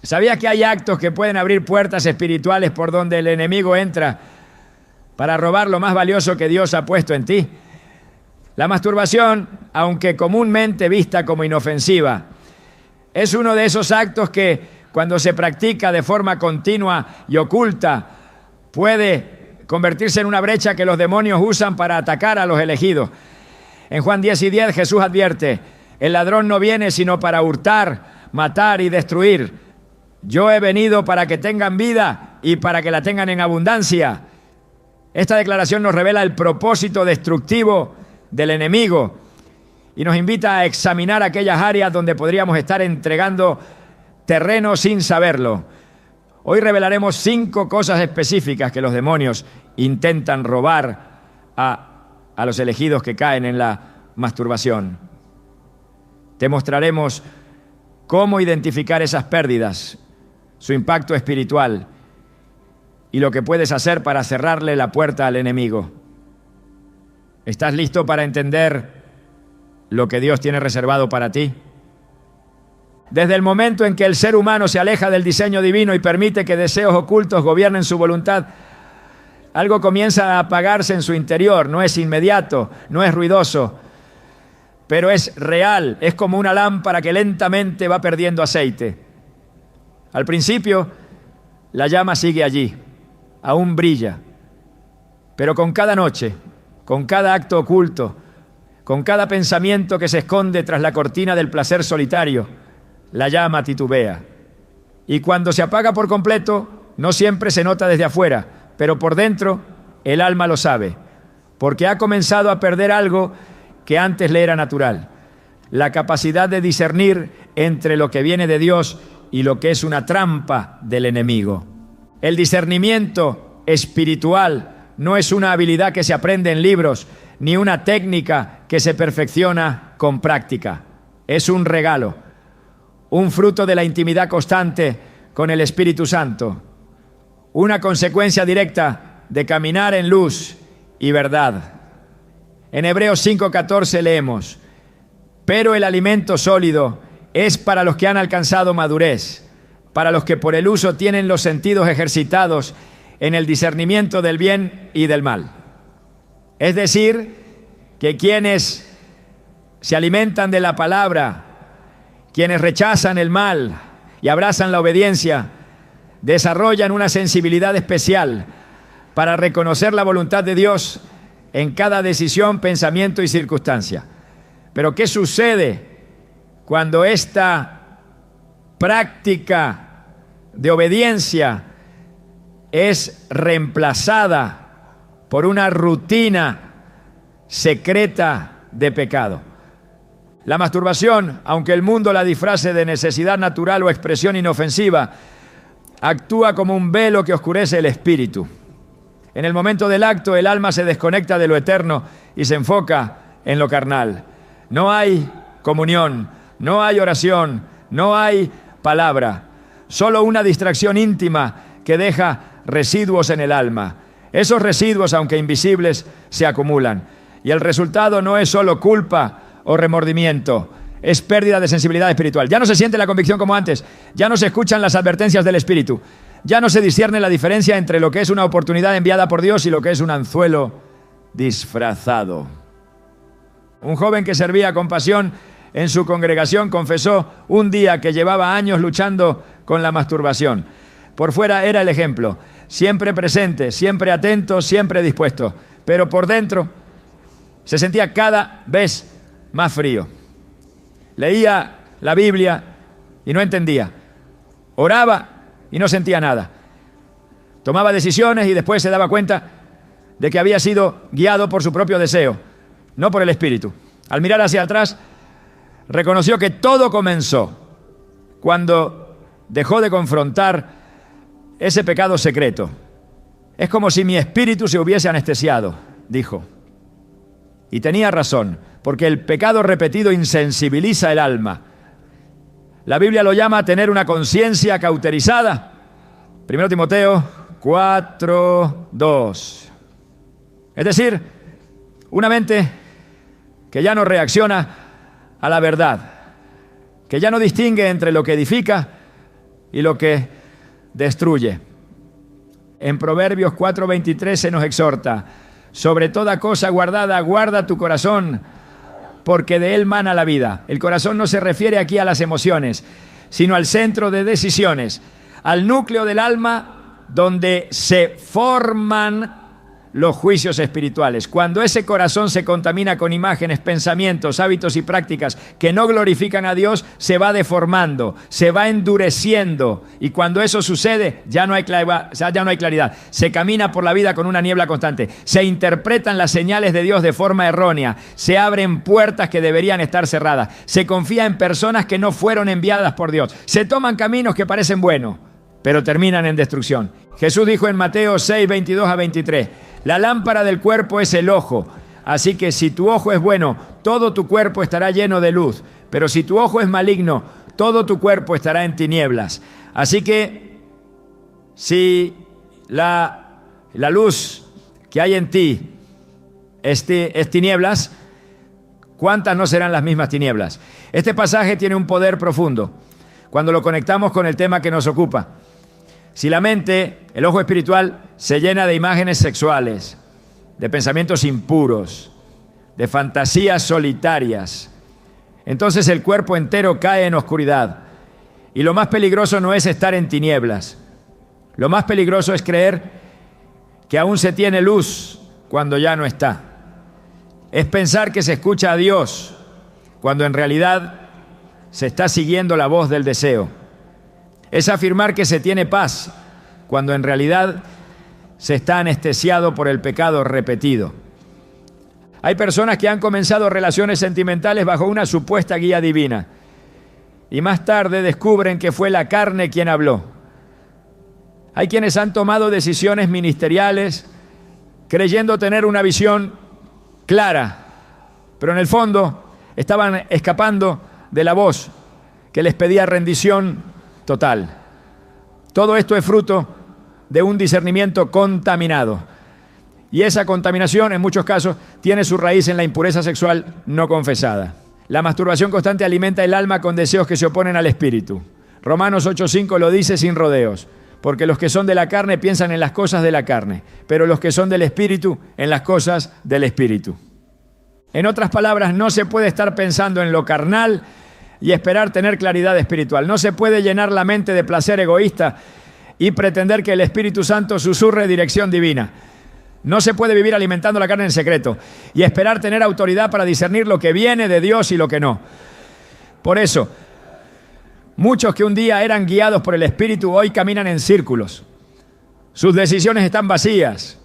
¿Sabías que hay actos que pueden abrir puertas espirituales por donde el enemigo entra para robar lo más valioso que Dios ha puesto en ti? La masturbación, aunque comúnmente vista como inofensiva, es uno de esos actos que, cuando se practica de forma continua y oculta, puede convertirse en una brecha que los demonios usan para atacar a los elegidos. En Juan 10:10 Jesús advierte: el ladrón no viene sino para hurtar, matar y destruir. Yo he venido para que tengan vida y para que la tengan en abundancia. Esta declaración nos revela el propósito destructivo del enemigo y nos invita a examinar aquellas áreas donde podríamos estar entregando terreno sin saberlo. Hoy revelaremos 5 cosas específicas que los demonios intentan robar a los elegidos que caen en la masturbación. Te mostraremos cómo identificar esas pérdidas, su impacto espiritual y lo que puedes hacer para cerrarle la puerta al enemigo. ¿Estás listo para entender lo que Dios tiene reservado para ti? Desde el momento en que el ser humano se aleja del diseño divino y permite que deseos ocultos gobiernen su voluntad, algo comienza a apagarse en su interior. No es inmediato, no es ruidoso, pero es real. Es como una lámpara que lentamente va perdiendo aceite. Al principio, la llama sigue allí, aún brilla, pero con cada noche, con cada acto oculto, con cada pensamiento que se esconde tras la cortina del placer solitario, la llama titubea. Y cuando se apaga por completo, no siempre se nota desde afuera, pero por dentro el alma lo sabe, porque ha comenzado a perder algo que antes le era natural: la capacidad de discernir entre lo que viene de Dios y lo que es una trampa del enemigo. El discernimiento espiritual no es una habilidad que se aprende en libros, ni una técnica que se perfecciona con práctica. Es un regalo, un fruto de la intimidad constante con el Espíritu Santo, una consecuencia directa de caminar en luz y verdad. En Hebreos 5:14 leemos: pero el alimento sólido es para los que han alcanzado madurez, para los que por el uso tienen los sentidos ejercitados en el discernimiento del bien y del mal. Es decir, que quienes se alimentan de la palabra, quienes rechazan el mal y abrazan la obediencia, desarrollan una sensibilidad especial para reconocer la voluntad de Dios en cada decisión, pensamiento y circunstancia. Pero ¿qué sucede cuando esta práctica de obediencia es reemplazada por una rutina secreta de pecado? La masturbación, aunque el mundo la disfrace de necesidad natural o expresión inofensiva, actúa como un velo que oscurece el espíritu. En el momento del acto, el alma se desconecta de lo eterno y se enfoca en lo carnal. No hay comunión, no hay oración, no hay palabra, solo una distracción íntima que deja residuos en el alma. Esos residuos, aunque invisibles, se acumulan. Y el resultado no es solo culpa o remordimiento, es pérdida de sensibilidad espiritual. Ya no se siente la convicción como antes, ya no se escuchan las advertencias del Espíritu, ya no se discierne la diferencia entre lo que es una oportunidad enviada por Dios y lo que es un anzuelo disfrazado. Un joven que servía con pasión en su congregación confesó un día que llevaba años luchando con la masturbación. Por fuera era el ejemplo, siempre presente, siempre atento, siempre dispuesto, pero por dentro se sentía cada vez más frío. Leía la Biblia y no entendía. Oraba y no sentía nada. Tomaba decisiones y después se daba cuenta de que había sido guiado por su propio deseo, no por el Espíritu. Al mirar hacia atrás, reconoció que todo comenzó cuando dejó de confrontar ese pecado secreto. Es como si mi espíritu se hubiese anestesiado, dijo. Y tenía razón, porque el pecado repetido insensibiliza el alma. La Biblia lo llama tener una conciencia cauterizada. 1 Timoteo 4:2. Es decir, una mente que ya no reacciona a la verdad, que ya no distingue entre lo que edifica y lo que destruye. En Proverbios 4:23 se nos exhorta: sobre toda cosa guardada, guarda tu corazón, porque de él mana la vida. El corazón no se refiere aquí a las emociones, sino al centro de decisiones, al núcleo del alma donde se forman los juicios espirituales. Cuando ese corazón se contamina con imágenes, pensamientos, hábitos y prácticas que no glorifican a Dios, se va deformando, se va endureciendo, y cuando eso sucede ya no hay claridad. Se camina por la vida con una niebla constante, se interpretan las señales de Dios de forma errónea, se abren puertas que deberían estar cerradas, se confía en personas que no fueron enviadas por Dios, se toman caminos que parecen buenos, pero terminan en destrucción. Jesús dijo en Mateo 6:22-23: la lámpara del cuerpo es el ojo, así que si tu ojo es bueno, todo tu cuerpo estará lleno de luz, pero si tu ojo es maligno, todo tu cuerpo estará en tinieblas. Así que si la luz que hay en ti es tinieblas, ¿cuántas no serán las mismas tinieblas? Este pasaje tiene un poder profundo cuando lo conectamos con el tema que nos ocupa. Si la mente, el ojo espiritual, se llena de imágenes sexuales, de pensamientos impuros, de fantasías solitarias, entonces el cuerpo entero cae en oscuridad. Y lo más peligroso no es estar en tinieblas. Lo más peligroso es creer que aún se tiene luz cuando ya no está. Es pensar que se escucha a Dios cuando en realidad se está siguiendo la voz del deseo. Es afirmar que se tiene paz cuando en realidad se está anestesiado por el pecado repetido. Hay personas que han comenzado relaciones sentimentales bajo una supuesta guía divina y más tarde descubren que fue la carne quien habló. Hay quienes han tomado decisiones ministeriales creyendo tener una visión clara, pero en el fondo estaban escapando de la voz que les pedía rendición total. Todo esto es fruto de un discernimiento contaminado. Y esa contaminación, en muchos casos, tiene su raíz en la impureza sexual no confesada. La masturbación constante alimenta el alma con deseos que se oponen al espíritu. Romanos 8:5 lo dice sin rodeos: porque los que son de la carne piensan en las cosas de la carne, pero los que son del espíritu, en las cosas del espíritu. En otras palabras, no se puede estar pensando en lo carnal y esperar tener claridad espiritual. No se puede llenar la mente de placer egoísta y pretender que el Espíritu Santo susurre dirección divina. No se puede vivir alimentando la carne en secreto y esperar tener autoridad para discernir lo que viene de Dios y lo que no. Por eso, muchos que un día eran guiados por el Espíritu hoy caminan en círculos. Sus decisiones están vacías.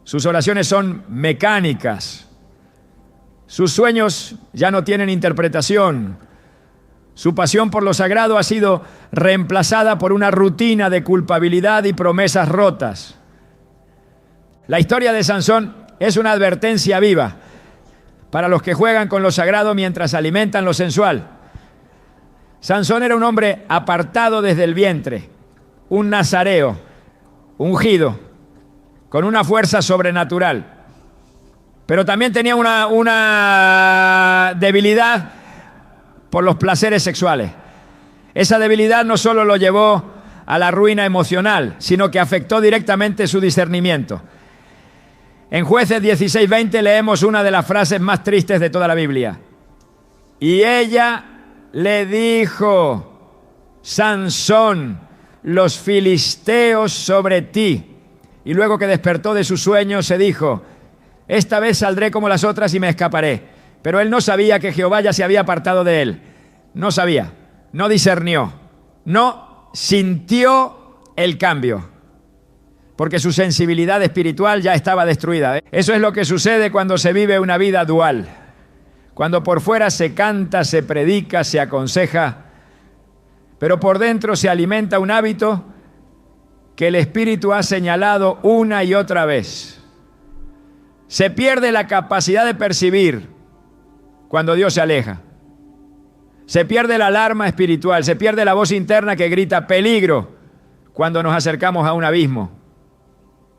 Sus oraciones son mecánicas. Sus sueños ya no tienen interpretación. Su pasión por lo sagrado ha sido reemplazada por una rutina de culpabilidad y promesas rotas. La historia de Sansón es una advertencia viva para los que juegan con lo sagrado mientras alimentan lo sensual. Sansón era un hombre apartado desde el vientre, un nazareo, ungido, con una fuerza sobrenatural. Pero también tenía una debilidad por los placeres sexuales. Esa debilidad no solo lo llevó a la ruina emocional, sino que afectó directamente su discernimiento. En Jueces 16:20 leemos una de las frases más tristes de toda la Biblia. Y ella le dijo: Sansón, los filisteos sobre ti. Y luego que despertó de su sueño se dijo: esta vez saldré como las otras y me escaparé. Pero él no sabía que Jehová ya se había apartado de él. No sabía, no discernió, no sintió el cambio, porque su sensibilidad espiritual ya estaba destruida. Eso es lo que sucede cuando se vive una vida dual. Cuando por fuera se canta, se predica, se aconseja, pero por dentro se alimenta un hábito que el Espíritu ha señalado una y otra vez. Se pierde la capacidad de percibir cuando Dios se aleja. Se pierde la alarma espiritual, se pierde la voz interna que grita peligro cuando nos acercamos a un abismo.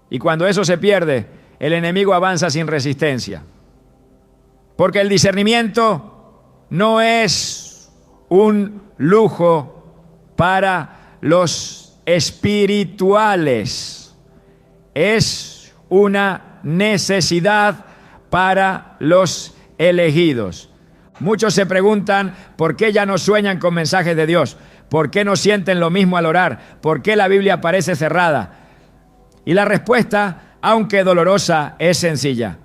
Y cuando eso se pierde, el enemigo avanza sin resistencia. Porque el discernimiento no es un lujo para los espirituales. Es una necesidad para los elegidos. Muchos se preguntan por qué ya no sueñan con mensajes de Dios, por qué no sienten lo mismo al orar, por qué la Biblia parece cerrada. Y la respuesta, aunque dolorosa, es sencilla.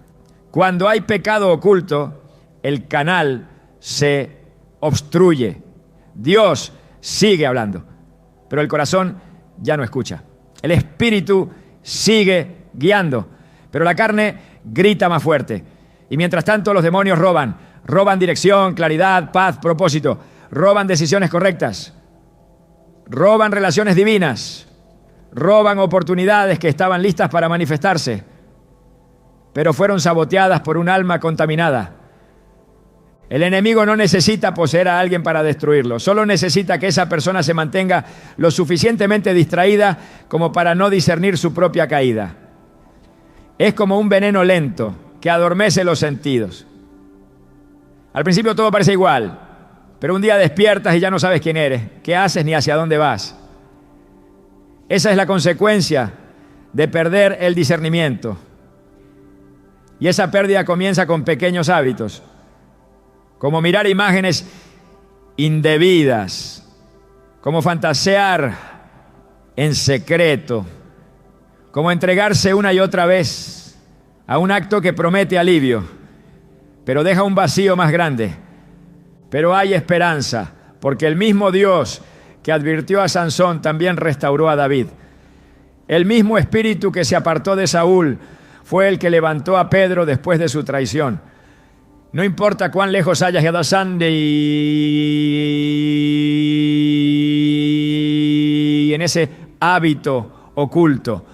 Cuando hay pecado oculto, el canal se obstruye. Dios sigue hablando, pero el corazón ya no escucha. El espíritu sigue guiando, pero la carne grita más fuerte. Y mientras tanto los demonios roban dirección, claridad, paz, propósito, roban decisiones correctas, roban relaciones divinas, roban oportunidades que estaban listas para manifestarse, pero fueron saboteadas por un alma contaminada. El enemigo no necesita poseer a alguien para destruirlo, solo necesita que esa persona se mantenga lo suficientemente distraída como para no discernir su propia caída. Es como un veneno lento que adormece los sentidos. Al principio todo parece igual, pero un día despiertas y ya no sabes quién eres, qué haces ni hacia dónde vas. Esa es la consecuencia de perder el discernimiento. Y esa pérdida comienza con pequeños hábitos, como mirar imágenes indebidas, como fantasear en secreto, como entregarse una y otra vez a un acto que promete alivio, pero deja un vacío más grande. Pero hay esperanza, porque el mismo Dios que advirtió a Sansón también restauró a David. El mismo espíritu que se apartó de Saúl fue el que levantó a Pedro después de su traición. No importa cuán lejos hayas llegado y en ese hábito oculto.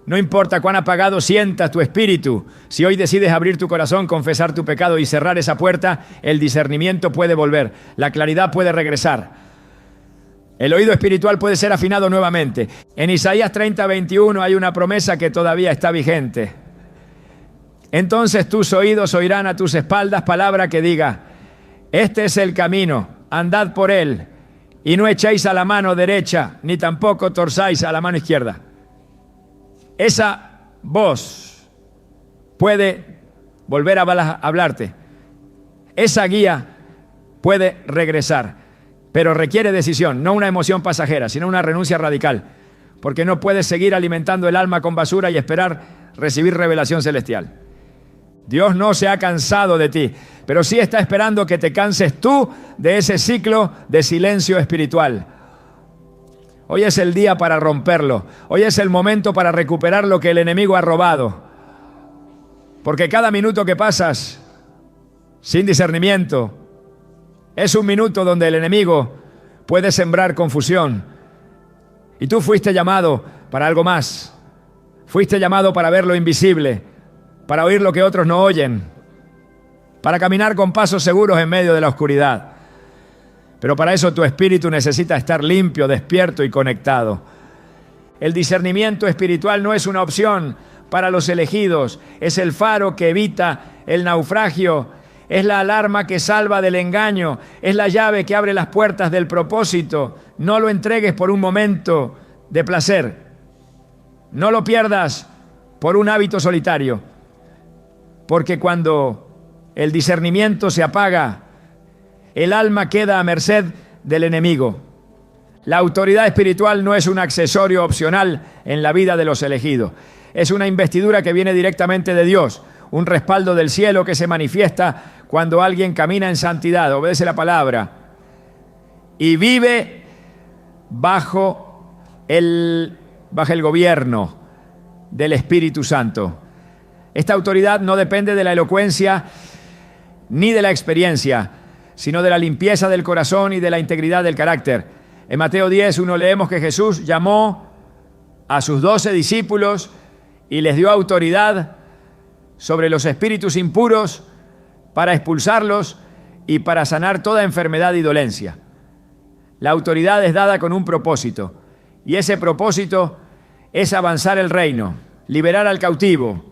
No importa cuán apagado sientas tu espíritu, si hoy decides abrir tu corazón, confesar tu pecado y cerrar esa puerta, el discernimiento puede volver, la claridad puede regresar. El oído espiritual puede ser afinado nuevamente. En Isaías 30:21 hay una promesa que todavía está vigente. Entonces tus oídos oirán a tus espaldas palabra que diga: este es el camino, andad por él, y no echéis a la mano derecha, ni tampoco torzáis a la mano izquierda. Esa voz puede volver a hablarte. Esa guía puede regresar, pero requiere decisión, no una emoción pasajera, sino una renuncia radical, porque no puedes seguir alimentando el alma con basura y esperar recibir revelación celestial. Dios no se ha cansado de ti, pero sí está esperando que te canses tú de ese ciclo de silencio espiritual. Hoy es el día para romperlo. Hoy es el momento para recuperar lo que el enemigo ha robado. Porque cada minuto que pasas sin discernimiento es un minuto donde el enemigo puede sembrar confusión. Y tú fuiste llamado para algo más. Fuiste llamado para ver lo invisible, para oír lo que otros no oyen, para caminar con pasos seguros en medio de la oscuridad. Pero para eso tu espíritu necesita estar limpio, despierto y conectado. El discernimiento espiritual no es una opción para los elegidos, es el faro que evita el naufragio, es la alarma que salva del engaño, es la llave que abre las puertas del propósito. No lo entregues por un momento de placer, no lo pierdas por un hábito solitario, porque cuando el discernimiento se apaga, el alma queda a merced del enemigo. La autoridad espiritual no es un accesorio opcional en la vida de los elegidos. Es una investidura que viene directamente de Dios, un respaldo del cielo que se manifiesta cuando alguien camina en santidad, obedece la palabra y vive bajo el gobierno del Espíritu Santo. Esta autoridad no depende de la elocuencia ni de la experiencia, sino de la limpieza del corazón y de la integridad del carácter. En Mateo 10:1 leemos que Jesús llamó a sus 12 discípulos y les dio autoridad sobre los espíritus impuros para expulsarlos y para sanar toda enfermedad y dolencia. La autoridad es dada con un propósito, y ese propósito es avanzar el reino, liberar al cautivo,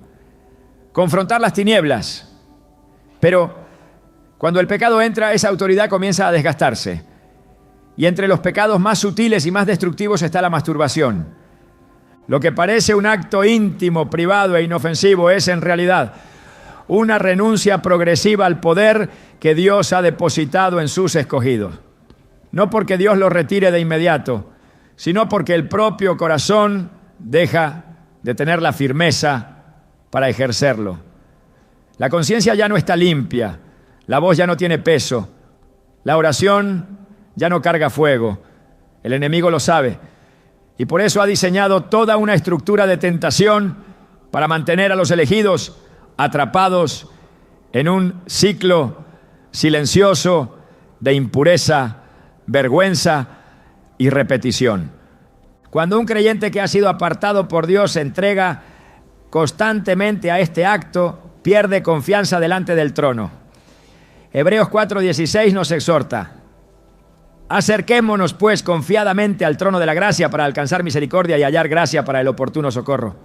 confrontar las tinieblas. Pero cuando el pecado entra, esa autoridad comienza a desgastarse. Y entre los pecados más sutiles y más destructivos está la masturbación. Lo que parece un acto íntimo, privado e inofensivo es en realidad una renuncia progresiva al poder que Dios ha depositado en sus escogidos. No porque Dios lo retire de inmediato, sino porque el propio corazón deja de tener la firmeza para ejercerlo. La conciencia ya no está limpia, la voz ya no tiene peso, la oración ya no carga fuego. El enemigo lo sabe y por eso ha diseñado toda una estructura de tentación para mantener a los elegidos atrapados en un ciclo silencioso de impureza, vergüenza y repetición. Cuando un creyente que ha sido apartado por Dios se entrega constantemente a este acto, pierde confianza delante del trono. Hebreos 4:16 nos exhorta: acerquémonos pues confiadamente al trono de la gracia para alcanzar misericordia y hallar gracia para el oportuno socorro.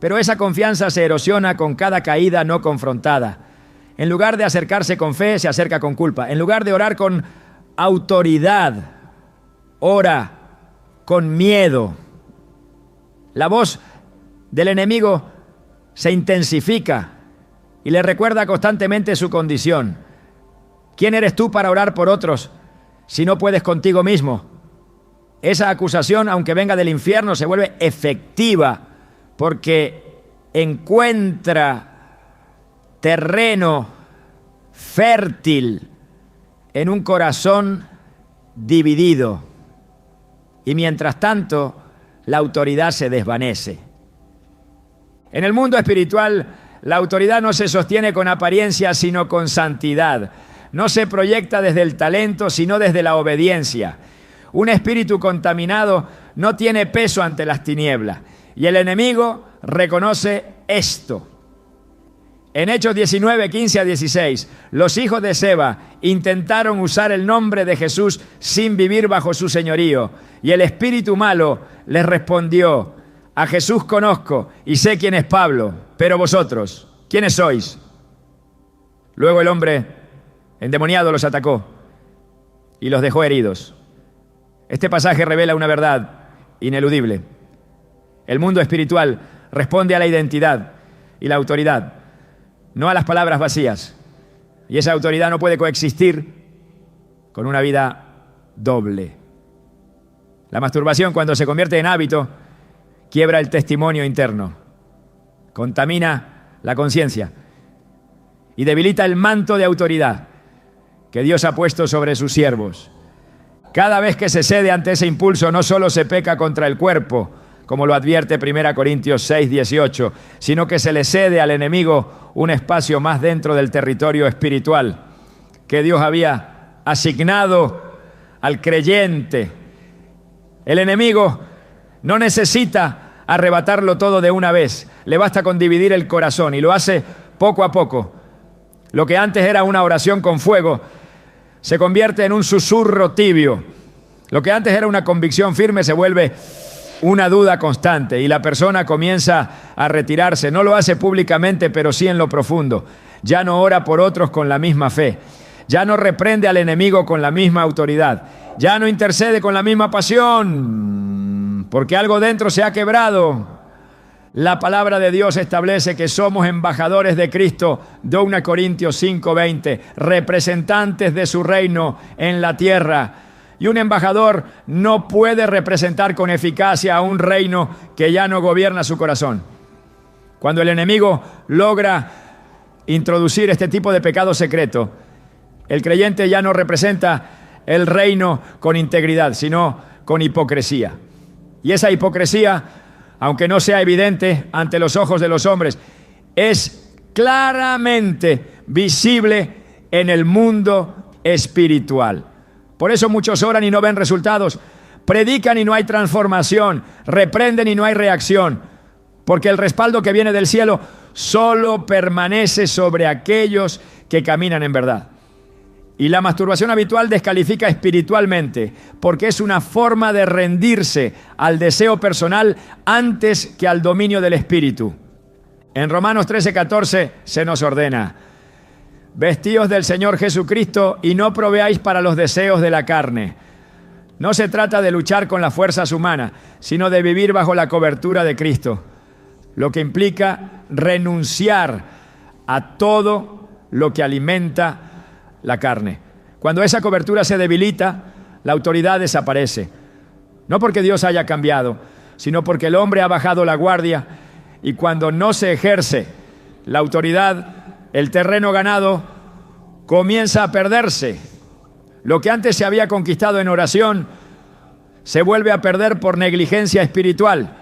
Pero esa confianza se erosiona con cada caída no confrontada. En lugar de acercarse con fe, se acerca con culpa. En lugar de orar con autoridad, ora con miedo. La voz del enemigo se intensifica y le recuerda constantemente su condición. ¿Quién eres tú para orar por otros si no puedes contigo mismo? Esa acusación, aunque venga del infierno, se vuelve efectiva porque encuentra terreno fértil en un corazón dividido. Y mientras tanto, la autoridad se desvanece. En el mundo espiritual, la autoridad no se sostiene con apariencia, sino con santidad. No se proyecta desde el talento, sino desde la obediencia. Un espíritu contaminado no tiene peso ante las tinieblas. Y el enemigo reconoce esto. En Hechos 19, 15 a 16, los hijos de Seba intentaron usar el nombre de Jesús sin vivir bajo su señorío. Y el espíritu malo les respondió: a Jesús conozco y sé quién es Pablo, pero vosotros, ¿quiénes sois? Luego el hombre endemoniado los atacó y los dejó heridos. Este pasaje revela una verdad ineludible. El mundo espiritual responde a la identidad y la autoridad, no a las palabras vacías. Y esa autoridad no puede coexistir con una vida doble. La masturbación, cuando se convierte en hábito, quiebra el testimonio interno, contamina la conciencia y debilita el manto de autoridad que Dios ha puesto sobre sus siervos. Cada vez que se cede ante ese impulso, no solo se peca contra el cuerpo, como lo advierte 1 Corintios 6, 18, sino que se le cede al enemigo un espacio más dentro del territorio espiritual que Dios había asignado al creyente. El enemigo no necesita arrebatarlo todo de una vez, le basta con dividir el corazón y lo hace poco a poco. Lo que antes era una oración con fuego se convierte en un susurro tibio. Lo que antes era una convicción firme se vuelve una duda constante y la persona comienza a retirarse. No lo hace públicamente, pero sí en lo profundo. Ya no ora por otros con la misma fe. Ya no reprende al enemigo con la misma autoridad. Ya no intercede con la misma pasión, porque algo dentro se ha quebrado. La palabra de Dios establece que somos embajadores de Cristo, 2 Corintios 5:20, representantes de su reino en la tierra. Y un embajador no puede representar con eficacia a un reino que ya no gobierna su corazón. Cuando el enemigo logra introducir este tipo de pecado secreto, el creyente ya no representa el reino con integridad, sino con hipocresía. Y esa hipocresía, aunque no sea evidente ante los ojos de los hombres, es claramente visible en el mundo espiritual. Por eso muchos oran y no ven resultados, predican y no hay transformación, reprenden y no hay reacción, porque el respaldo que viene del cielo solo permanece sobre aquellos que caminan en verdad. Y la masturbación habitual descalifica espiritualmente, porque es una forma de rendirse al deseo personal antes que al dominio del espíritu. En Romanos 13:14 se nos ordena: vestíos del Señor Jesucristo y no proveáis para los deseos de la carne, No se trata de luchar con las fuerzas humanas, sino de vivir bajo la cobertura de Cristo, lo que implica renunciar a todo lo que alimenta la carne. Cuando esa cobertura se debilita, la autoridad desaparece. No porque Dios haya cambiado, sino porque el hombre ha bajado la guardia, y cuando no se ejerce la autoridad, el terreno ganado comienza a perderse. Lo que antes se había conquistado en oración se vuelve a perder por negligencia espiritual.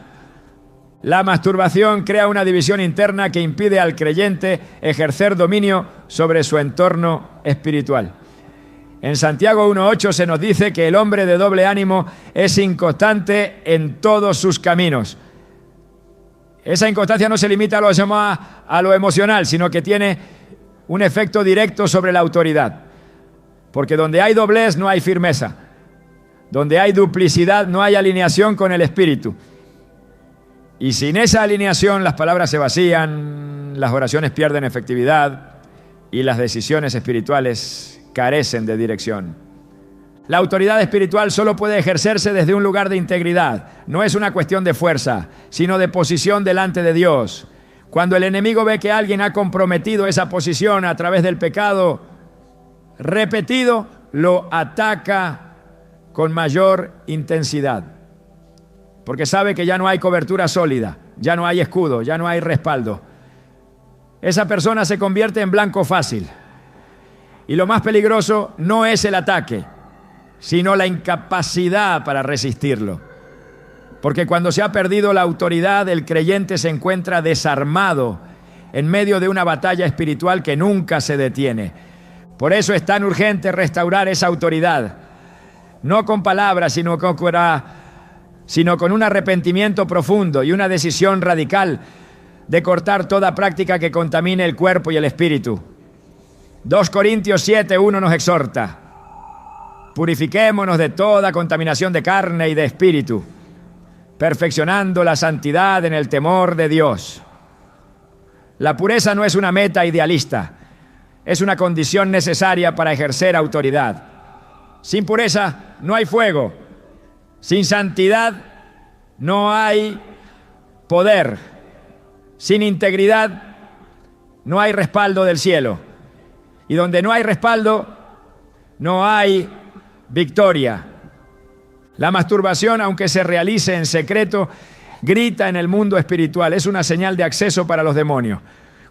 La masturbación crea una división interna que impide al creyente ejercer dominio sobre su entorno espiritual. En Santiago 1:8 se nos dice que el hombre de doble ánimo es inconstante en todos sus caminos. Esa inconstancia no se limita a lo emocional, sino que tiene un efecto directo sobre la autoridad. Porque donde hay doblez no hay firmeza. Donde hay duplicidad no hay alineación con el Espíritu. Y sin esa alineación las palabras se vacían, las oraciones pierden efectividad y las decisiones espirituales carecen de dirección. La autoridad espiritual solo puede ejercerse desde un lugar de integridad. No es una cuestión de fuerza, sino de posición delante de Dios. Cuando el enemigo ve que alguien ha comprometido esa posición a través del pecado repetido, lo ataca con mayor intensidad. Porque sabe que ya no hay cobertura sólida, ya no hay escudo, ya no hay respaldo. Esa persona se convierte en blanco fácil. Y lo más peligroso no es el ataque, sino la incapacidad para resistirlo. Porque cuando se ha perdido la autoridad, el creyente se encuentra desarmado en medio de una batalla espiritual que nunca se detiene. Por eso es tan urgente restaurar esa autoridad, no con palabras, sino con un arrepentimiento profundo y una decisión radical de cortar toda práctica que contamine el cuerpo y el espíritu. 2 Corintios 7:1 nos exhorta: purifiquémonos de toda contaminación de carne y de espíritu, perfeccionando la santidad en el temor de Dios. La pureza no es una meta idealista, es una condición necesaria para ejercer autoridad. Sin pureza no hay fuego, sin santidad no hay poder, sin integridad no hay respaldo del cielo. Y donde no hay respaldo, no hay victoria. La masturbación, aunque se realice en secreto, grita en el mundo espiritual. Es una señal de acceso para los demonios,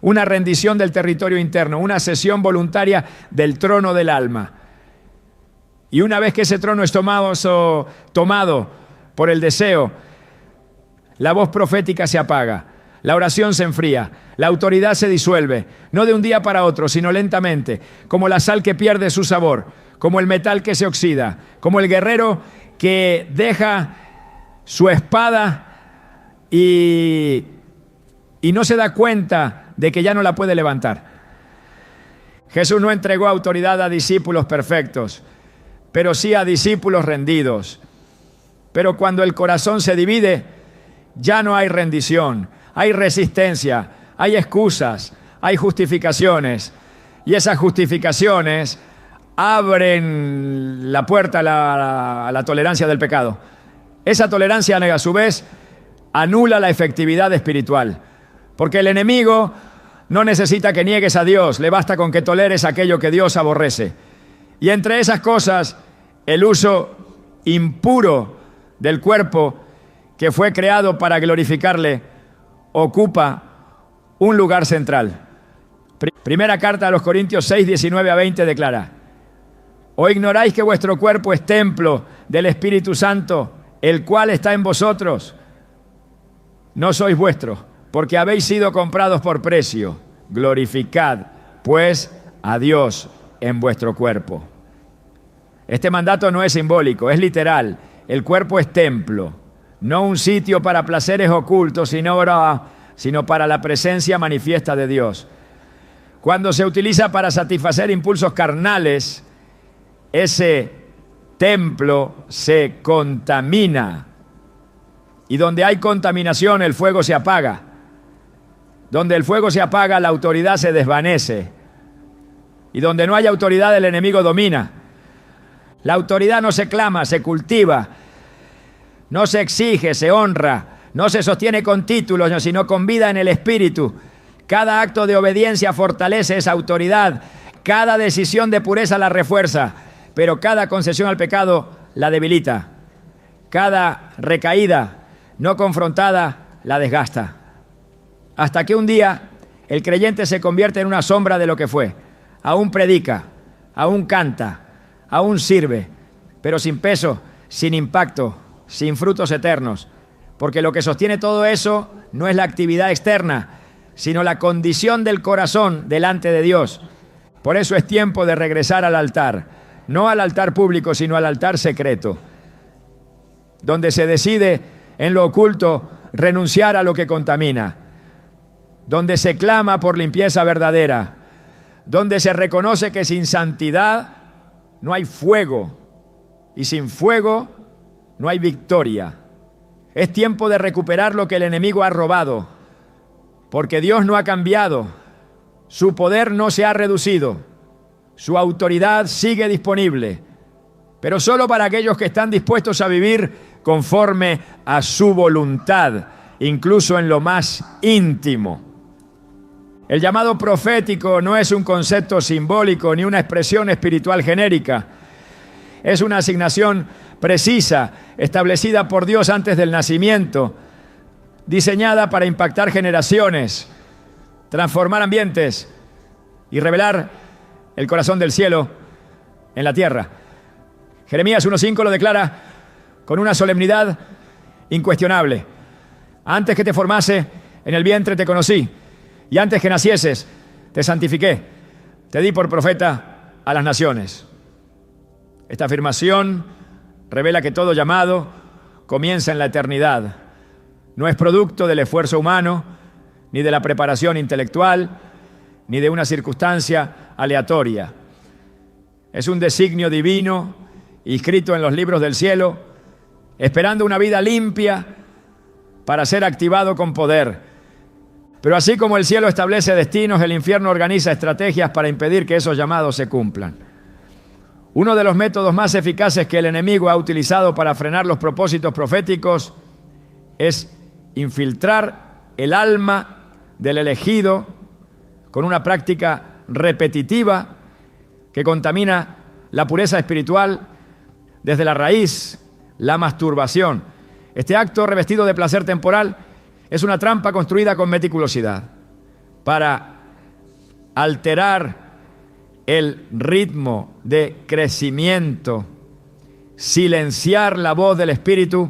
una rendición del territorio interno, una cesión voluntaria del trono del alma. Y una vez que ese trono es tomado por el deseo, la voz profética se apaga. La oración se enfría, la autoridad se disuelve, no de un día para otro, sino lentamente, como la sal que pierde su sabor, como el metal que se oxida, como el guerrero que deja su espada y no se da cuenta de que ya no la puede levantar. Jesús no entregó autoridad a discípulos perfectos, pero sí a discípulos rendidos. Pero cuando el corazón se divide, ya no hay rendición. Hay resistencia, hay excusas, hay justificaciones. Y esas justificaciones abren la puerta a la tolerancia del pecado. Esa tolerancia, a su vez, anula la efectividad espiritual. Porque el enemigo no necesita que niegues a Dios, le basta con que toleres aquello que Dios aborrece. Y entre esas cosas, el uso impuro del cuerpo que fue creado para glorificarle ocupa un lugar central. Primera carta a los Corintios 6:19-20 declara: ¿O ignoráis que vuestro cuerpo es templo del Espíritu Santo, el cual está en vosotros? No sois vuestros, porque habéis sido comprados por precio. Glorificad, pues, a Dios en vuestro cuerpo. Este mandato no es simbólico, es literal. El cuerpo es templo, no un sitio para placeres ocultos, sino para la presencia manifiesta de Dios. Cuando se utiliza para satisfacer impulsos carnales, ese templo se contamina. Y donde hay contaminación, el fuego se apaga. Donde el fuego se apaga, la autoridad se desvanece. Y donde no hay autoridad, el enemigo domina. La autoridad no se clama, se cultiva, no se exige, se honra, no se sostiene con títulos, sino con vida en el Espíritu. Cada acto de obediencia fortalece esa autoridad, cada decisión de pureza la refuerza, pero cada concesión al pecado la debilita. Cada recaída no confrontada la desgasta. Hasta que un día el creyente se convierte en una sombra de lo que fue. Aún predica, aún canta, aún sirve, pero sin peso, sin impacto, sin frutos eternos. Porque lo que sostiene todo eso no es la actividad externa, sino la condición del corazón delante de Dios. Por eso es tiempo de regresar al altar, no al altar público, sino al altar secreto, donde se decide en lo oculto renunciar a lo que contamina, donde se clama por limpieza verdadera, donde se reconoce que sin santidad no hay fuego y sin fuego no hay victoria. Es tiempo de recuperar lo que el enemigo ha robado, porque Dios no ha cambiado, su poder no se ha reducido, su autoridad sigue disponible, pero solo para aquellos que están dispuestos a vivir conforme a su voluntad, incluso en lo más íntimo. El llamado profético no es un concepto simbólico ni una expresión espiritual genérica. Es una asignación precisa, establecida por Dios antes del nacimiento, diseñada para impactar generaciones, transformar ambientes y revelar el corazón del cielo en la tierra. Jeremías 1:5 lo declara con una solemnidad incuestionable. Antes que te formase, en el vientre te conocí, y antes que nacieses, te santifiqué, te di por profeta a las naciones. Esta afirmación revela que todo llamado comienza en la eternidad. No es producto del esfuerzo humano, ni de la preparación intelectual, ni de una circunstancia aleatoria. Es un designio divino, inscrito en los libros del cielo, esperando una vida limpia para ser activado con poder. Pero así como el cielo establece destinos, el infierno organiza estrategias para impedir que esos llamados se cumplan. Uno de los métodos más eficaces que el enemigo ha utilizado para frenar los propósitos proféticos es infiltrar el alma del elegido con una práctica repetitiva que contamina la pureza espiritual desde la raíz, la masturbación. Este acto revestido de placer temporal es una trampa construida con meticulosidad para alterar el ritmo de crecimiento, silenciar la voz del Espíritu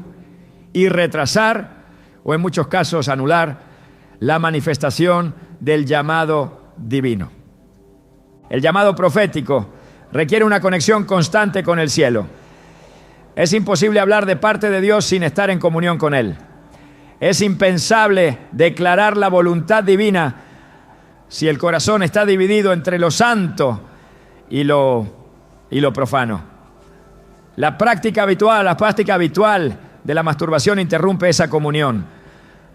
y retrasar, o en muchos casos anular, la manifestación del llamado divino. El llamado profético requiere una conexión constante con el cielo. Es imposible hablar de parte de Dios sin estar en comunión con Él. Es impensable declarar la voluntad divina si el corazón está dividido entre lo santo y lo profano. La práctica habitual de la masturbación interrumpe esa comunión,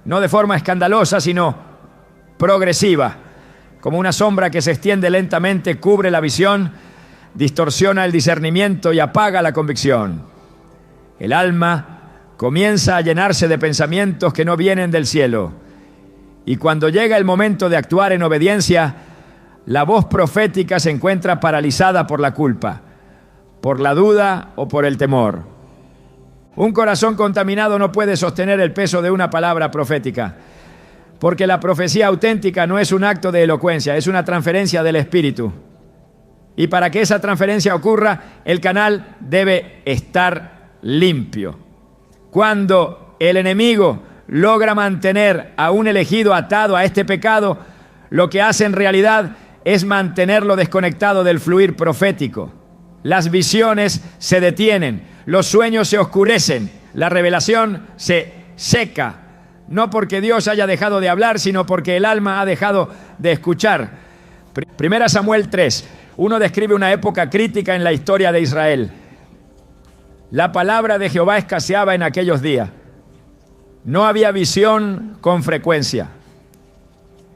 no de forma escandalosa, sino progresiva, como una sombra que se extiende lentamente, cubre la visión, distorsiona el discernimiento y apaga la convicción. El alma comienza a llenarse de pensamientos que no vienen del cielo. Y cuando llega el momento de actuar en obediencia, la voz profética se encuentra paralizada por la culpa, por la duda o por el temor. Un corazón contaminado no puede sostener el peso de una palabra profética, porque la profecía auténtica no es un acto de elocuencia, es una transferencia del Espíritu. Y para que esa transferencia ocurra, el canal debe estar limpio. Cuando el enemigo logra mantener a un elegido atado a este pecado, lo que hace en realidad es mantenerlo desconectado del fluir profético. Las visiones se detienen, los sueños se oscurecen, la revelación se seca, no porque Dios haya dejado de hablar, sino porque el alma ha dejado de escuchar. Primera Samuel 3, uno describe una época crítica en la historia de Israel. La palabra de Jehová escaseaba en aquellos días. No había visión con frecuencia.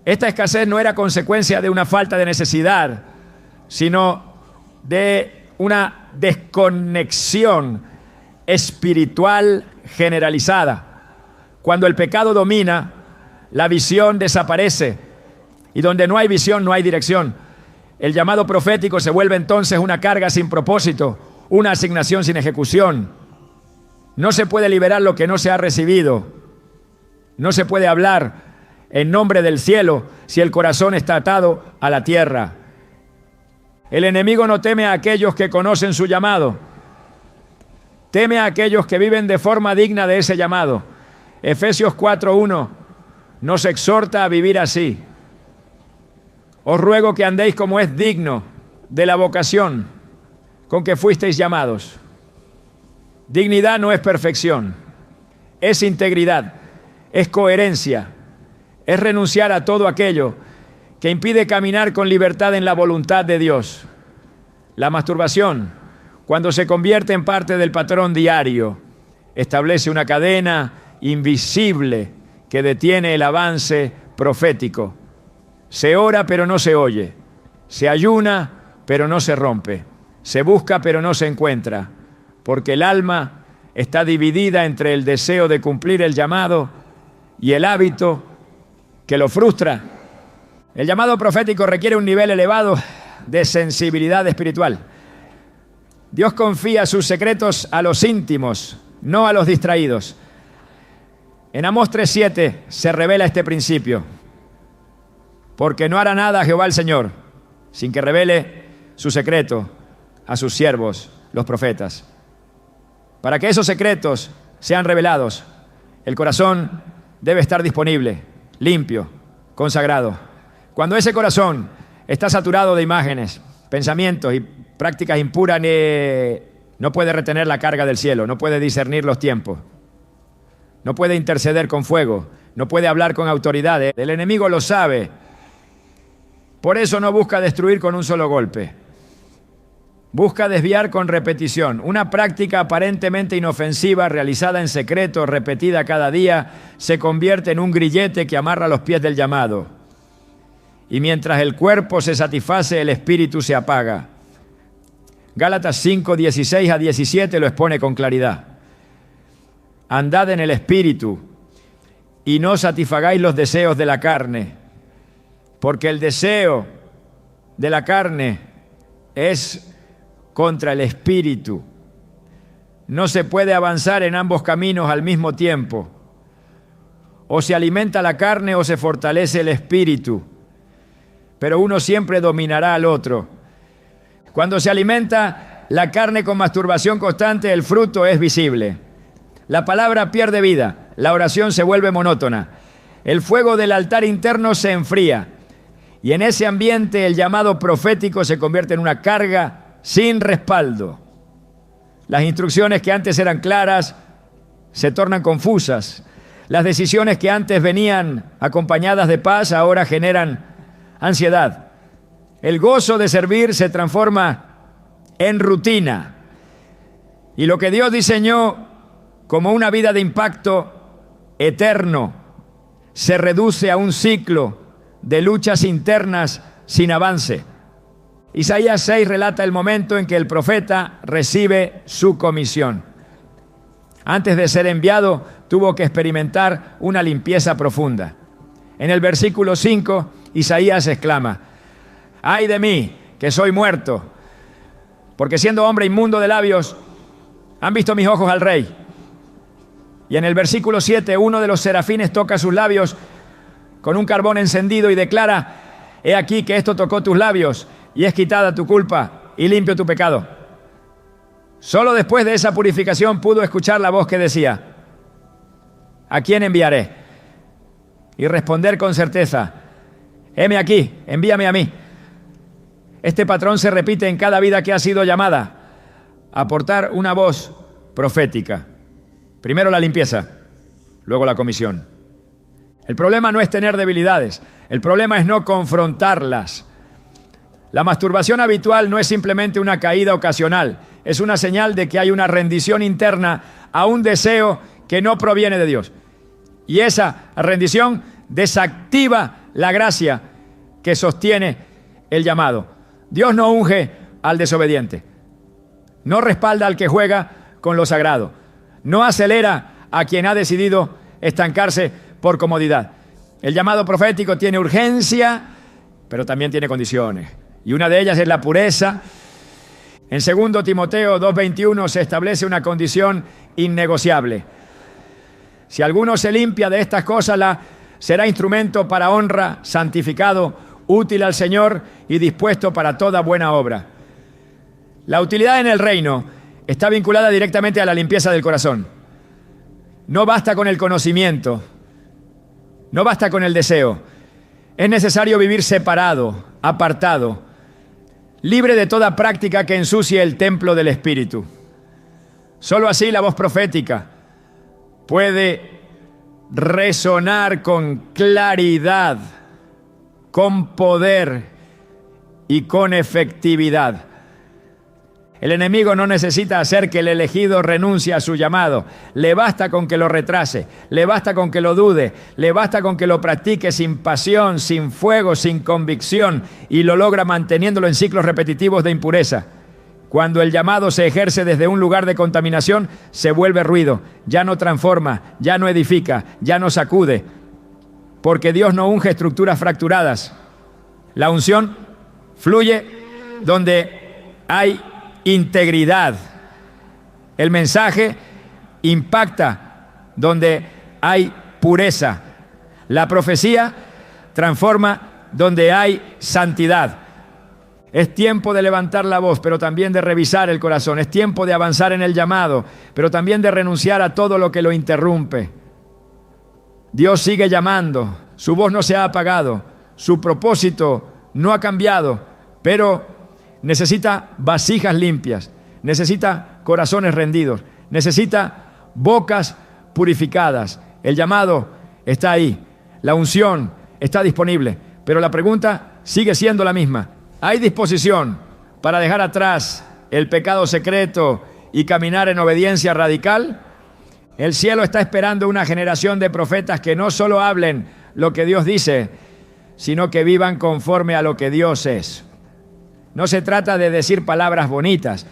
Esta escasez no era consecuencia de una falta de necesidad, sino de una desconexión espiritual generalizada. Cuando el pecado domina, la visión desaparece, y donde no hay visión no hay dirección. El llamado profético se vuelve entonces una carga sin propósito, una asignación sin ejecución. No se puede liberar lo que no se ha recibido. No se puede hablar en nombre del cielo si el corazón está atado a la tierra. El enemigo no teme a aquellos que conocen su llamado. Teme a aquellos que viven de forma digna de ese llamado. Efesios 4:1 nos exhorta a vivir así. Os ruego que andéis como es digno de la vocación con que fuisteis llamados. Dignidad no es perfección, es integridad, es coherencia, es renunciar a todo aquello que impide caminar con libertad en la voluntad de Dios. La masturbación, cuando se convierte en parte del patrón diario, establece una cadena invisible que detiene el avance profético. Se ora pero no se oye, se ayuna pero no se rompe, se busca pero no se encuentra, porque el alma está dividida entre el deseo de cumplir el llamado y el hábito que lo frustra. El llamado profético requiere un nivel elevado de sensibilidad espiritual. Dios confía sus secretos a los íntimos, no a los distraídos. En Amós 3:7 se revela este principio. Porque no hará nada Jehová el Señor sin que revele su secreto a sus siervos, los profetas. Para que esos secretos sean revelados, el corazón debe estar disponible, limpio, consagrado. Cuando ese corazón está saturado de imágenes, pensamientos y prácticas impuras, no puede retener la carga del cielo, no puede discernir los tiempos, no puede interceder con fuego, no puede hablar con autoridades. El enemigo lo sabe. Por eso no busca destruir con un solo golpe. Busca desviar con repetición. Una práctica aparentemente inofensiva, realizada en secreto, repetida cada día, se convierte en un grillete que amarra los pies del llamado. Y mientras el cuerpo se satisface, el espíritu se apaga. Gálatas 5:16-17 lo expone con claridad. Andad en el espíritu y no satisfagáis los deseos de la carne. Porque el deseo de la carne es contra el espíritu. No se puede avanzar en ambos caminos al mismo tiempo. O se alimenta la carne o se fortalece el espíritu. Pero uno siempre dominará al otro. Cuando se alimenta la carne con masturbación constante, el fruto es visible. La palabra pierde vida, la oración se vuelve monótona. El fuego del altar interno se enfría. Y en ese ambiente el llamado profético se convierte en una carga sin respaldo. Las instrucciones que antes eran claras se tornan confusas. Las decisiones que antes venían acompañadas de paz ahora generan ansiedad. El gozo de servir se transforma en rutina. Y lo que Dios diseñó como una vida de impacto eterno se reduce a un ciclo de luchas internas sin avance. Isaías 6 relata el momento en que el profeta recibe su comisión. Antes de ser enviado, tuvo que experimentar una limpieza profunda. En el versículo 5, Isaías exclama: ¡ay de mí, que soy muerto! Porque siendo hombre inmundo de labios, han visto mis ojos al Rey. Y en el versículo 7, uno de los serafines toca sus labios con un carbón encendido y declara: he aquí que esto tocó tus labios y es quitada tu culpa y limpio tu pecado. Solo después de esa purificación pudo escuchar la voz que decía: ¿a quién enviaré? Y responder con certeza: heme aquí, envíame a mí. Este patrón se repite en cada vida que ha sido llamada a aportar una voz profética. Primero la limpieza, luego la comisión. El problema no es tener debilidades, el problema es no confrontarlas. La masturbación habitual no es simplemente una caída ocasional, es una señal de que hay una rendición interna a un deseo que no proviene de Dios. Y esa rendición desactiva la gracia que sostiene el llamado. Dios no unge al desobediente. No respalda al que juega con lo sagrado. No acelera a quien ha decidido estancarse por comodidad. El llamado profético tiene urgencia, pero también tiene condiciones. Y una de ellas es la pureza. En 2 Timoteo 2:21 se establece una condición innegociable. Si alguno se limpia de estas cosas, será instrumento para honra, santificado, útil al Señor y dispuesto para toda buena obra. La utilidad en el reino está vinculada directamente a la limpieza del corazón. No basta con el conocimiento, no basta con el deseo. Es necesario vivir separado, apartado, libre de toda práctica que ensucie el templo del Espíritu. Solo así la voz profética puede resonar con claridad, con poder y con efectividad. El enemigo no necesita hacer que el elegido renuncie a su llamado. Le basta con que lo retrase, le basta con que lo dude, le basta con que lo practique sin pasión, sin fuego, sin convicción, y lo logra manteniéndolo en ciclos repetitivos de impureza. Cuando el llamado se ejerce desde un lugar de contaminación, se vuelve ruido, ya no transforma, ya no edifica, ya no sacude, porque Dios no unge estructuras fracturadas. La unción fluye donde hay integridad. El mensaje impacta donde hay pureza. La profecía transforma donde hay santidad. Es tiempo de levantar la voz, pero también de revisar el corazón. Es tiempo de avanzar en el llamado, pero también de renunciar a todo lo que lo interrumpe. Dios sigue llamando, su voz no se ha apagado, su propósito no ha cambiado, pero necesita vasijas limpias, necesita corazones rendidos, necesita bocas purificadas. El llamado está ahí, la unción está disponible, pero la pregunta sigue siendo la misma. ¿Hay disposición para dejar atrás el pecado secreto y caminar en obediencia radical? El cielo está esperando una generación de profetas que no solo hablen lo que Dios dice, sino que vivan conforme a lo que Dios es. No se trata de decir palabras bonitas,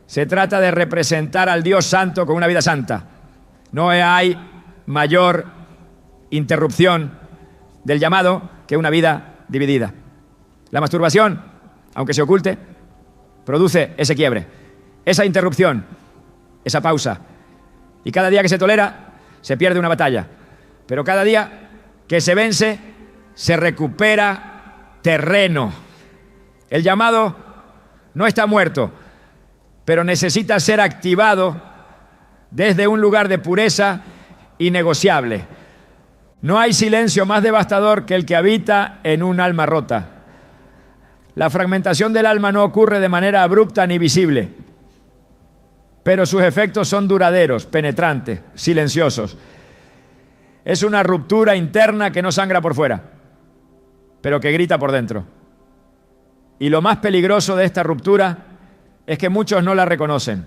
se trata de representar al Dios santo con una vida santa. No hay mayor interrupción del llamado que una vida dividida. La masturbación, aunque se oculte, produce ese quiebre, esa interrupción, esa pausa. Y cada día que se tolera, se pierde una batalla. Pero cada día que se vence, se recupera terreno. El llamado no está muerto, pero necesita ser activado desde un lugar de pureza innegociable. No hay silencio más devastador que el que habita en un alma rota. La fragmentación del alma no ocurre de manera abrupta ni visible, pero sus efectos son duraderos, penetrantes, silenciosos. Es una ruptura interna que no sangra por fuera, pero que grita por dentro. Y lo más peligroso de esta ruptura es que muchos no la reconocen.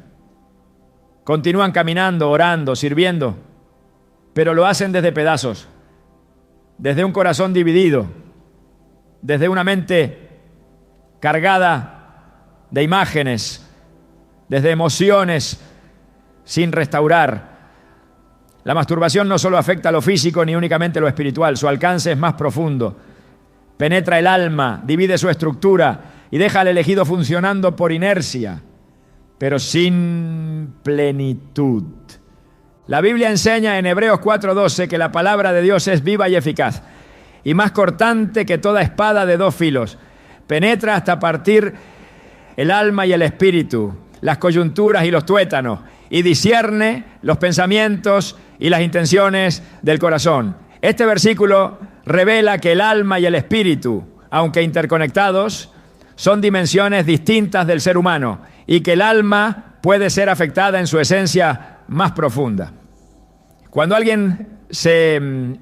Continúan caminando, orando, sirviendo, pero lo hacen desde pedazos, desde un corazón dividido, desde una mente cargada de imágenes, desde emociones sin restaurar. La masturbación no solo afecta a lo físico ni únicamente lo espiritual, su alcance es más profundo. Penetra el alma, divide su estructura y deja al elegido funcionando por inercia, pero sin plenitud. La Biblia enseña en Hebreos 4:12 que la palabra de Dios es viva y eficaz y más cortante que toda espada de dos filos. Penetra hasta partir el alma y el espíritu, las coyunturas y los tuétanos, y discierne los pensamientos y las intenciones del corazón. Este versículo revela que el alma y el espíritu, aunque interconectados, son dimensiones distintas del ser humano y que el alma puede ser afectada en su esencia más profunda. Cuando alguien se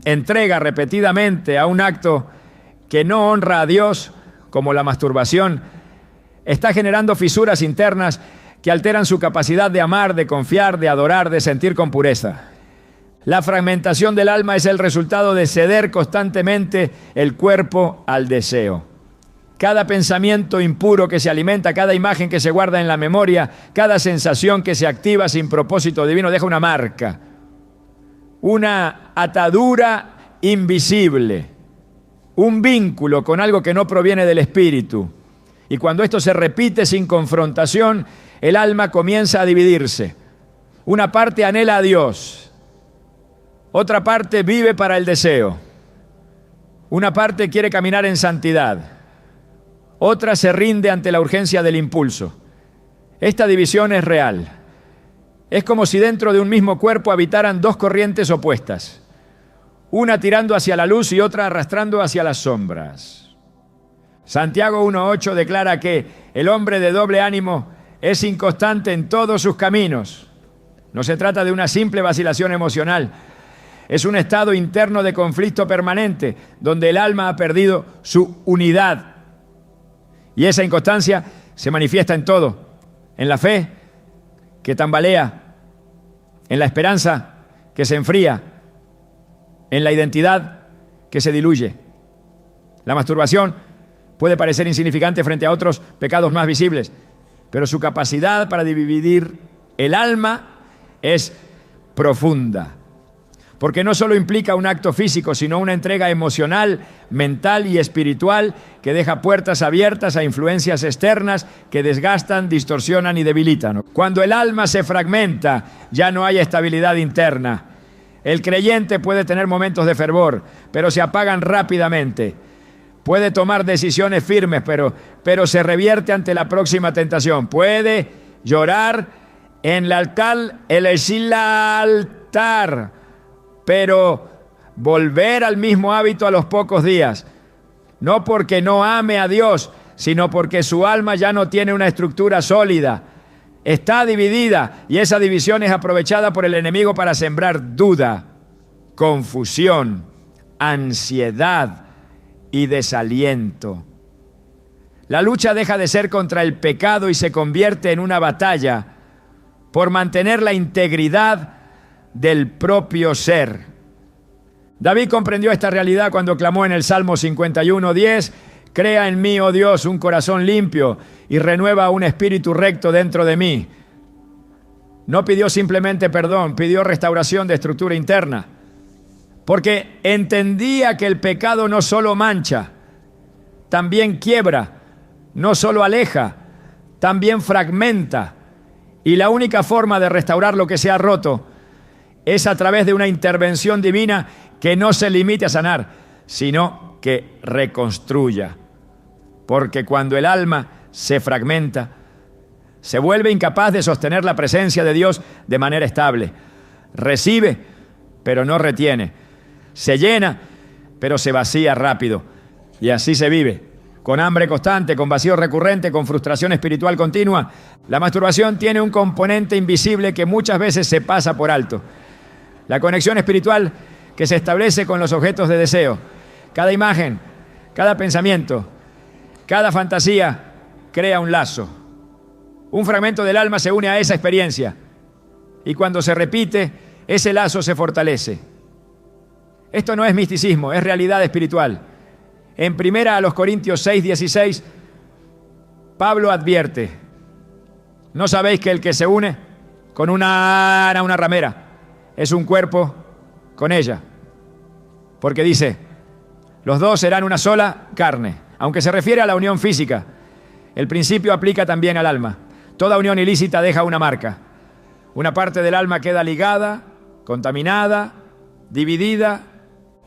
entrega repetidamente a un acto que no honra a Dios, como la masturbación, está generando fisuras internas que alteran su capacidad de amar, de confiar, de adorar, de sentir con pureza. La fragmentación del alma es el resultado de ceder constantemente el cuerpo al deseo. cada pensamiento impuro que se alimenta, cada imagen que se guarda en la memoria, cada sensación que se activa sin propósito divino deja una marca, una atadura invisible, un vínculo con algo que no proviene del espíritu. Y cuando esto se repite sin confrontación, el alma comienza a dividirse. Una parte anhela a Dios, otra parte vive para el deseo, una parte quiere caminar en santidad, otra se rinde ante la urgencia del impulso. Esta división es real. Es como si dentro de un mismo cuerpo habitaran dos corrientes opuestas, una tirando hacia la luz y otra arrastrando hacia las sombras. Santiago 1:8 declara que el hombre de doble ánimo es inconstante en todos sus caminos. No se trata de una simple vacilación emocional. Es un estado interno de conflicto permanente, donde el alma ha perdido su unidad. Y esa inconstancia se manifiesta en todo. En la fe, que tambalea. En la esperanza, que se enfría. En la identidad, que se diluye. La masturbación puede parecer insignificante frente a otros pecados más visibles, pero su capacidad para dividir el alma es profunda, porque no solo implica un acto físico, sino una entrega emocional, mental y espiritual que deja puertas abiertas a influencias externas que desgastan, distorsionan y debilitan. Cuando el alma se fragmenta, ya no hay estabilidad interna. El creyente puede tener momentos de fervor, pero se apagan rápidamente. Puede tomar decisiones firmes, pero se revierte ante la próxima tentación. Puede llorar en el altar, pero volver al mismo hábito a los pocos días. No porque no ame a Dios, sino porque su alma ya no tiene una estructura sólida. Está dividida y esa división es aprovechada por el enemigo para sembrar duda, confusión, ansiedad y desaliento. La lucha deja de ser contra el pecado y se convierte en una batalla por mantener la integridad del propio ser. David comprendió esta realidad cuando clamó en el Salmo 51:10: crea en mí, oh Dios, un corazón limpio y renueva un espíritu recto dentro de mí. No pidió simplemente perdón, pidió restauración de estructura interna, porque entendía que el pecado no solo mancha, también quiebra, no solo aleja, también fragmenta. Y la única forma de restaurar lo que se ha roto es a través de una intervención divina que no se limite a sanar, sino que reconstruya. Porque cuando el alma se fragmenta, se vuelve incapaz de sostener la presencia de Dios de manera estable. Recibe, pero no retiene. Se llena, pero se vacía rápido. Y así se vive, con hambre constante, con vacío recurrente, con frustración espiritual continua. La masturbación tiene un componente invisible que muchas veces se pasa por alto. La conexión espiritual que se establece con los objetos de deseo. Cada imagen, cada pensamiento, cada fantasía crea un lazo. Un fragmento del alma se une a esa experiencia y cuando se repite, ese lazo se fortalece. Esto no es misticismo, es realidad espiritual. En 1 Corintios 6:16, Pablo advierte: ¿no sabéis que el que se une con una ramera es un cuerpo con ella? Porque dice, los dos serán una sola carne. Aunque se refiere a la unión física, el principio aplica también al alma. Toda unión ilícita deja una marca. Una parte del alma queda ligada, contaminada, dividida.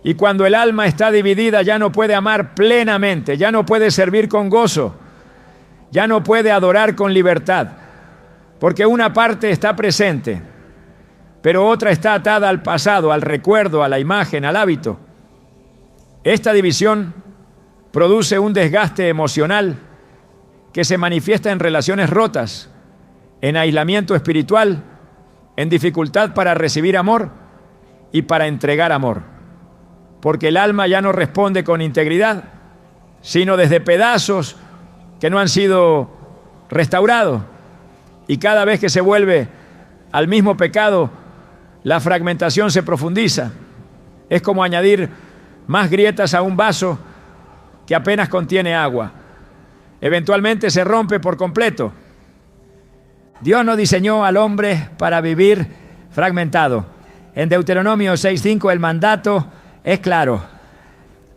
Y cuando el alma está dividida ya no puede amar plenamente, ya no puede servir con gozo, ya no puede adorar con libertad, porque una parte está presente, pero otra está atada al pasado, al recuerdo, a la imagen, al hábito. Esta división produce un desgaste emocional que se manifiesta en relaciones rotas, en aislamiento espiritual, en dificultad para recibir amor y para entregar amor. Porque el alma ya no responde con integridad, sino desde pedazos que no han sido restaurados. Y cada vez que se vuelve al mismo pecado, la fragmentación se profundiza. Es como añadir más grietas a un vaso que apenas contiene agua. eventualmente se rompe por completo. Dios no diseñó al hombre para vivir fragmentado. En Deuteronomio 6:5 el mandato es claro.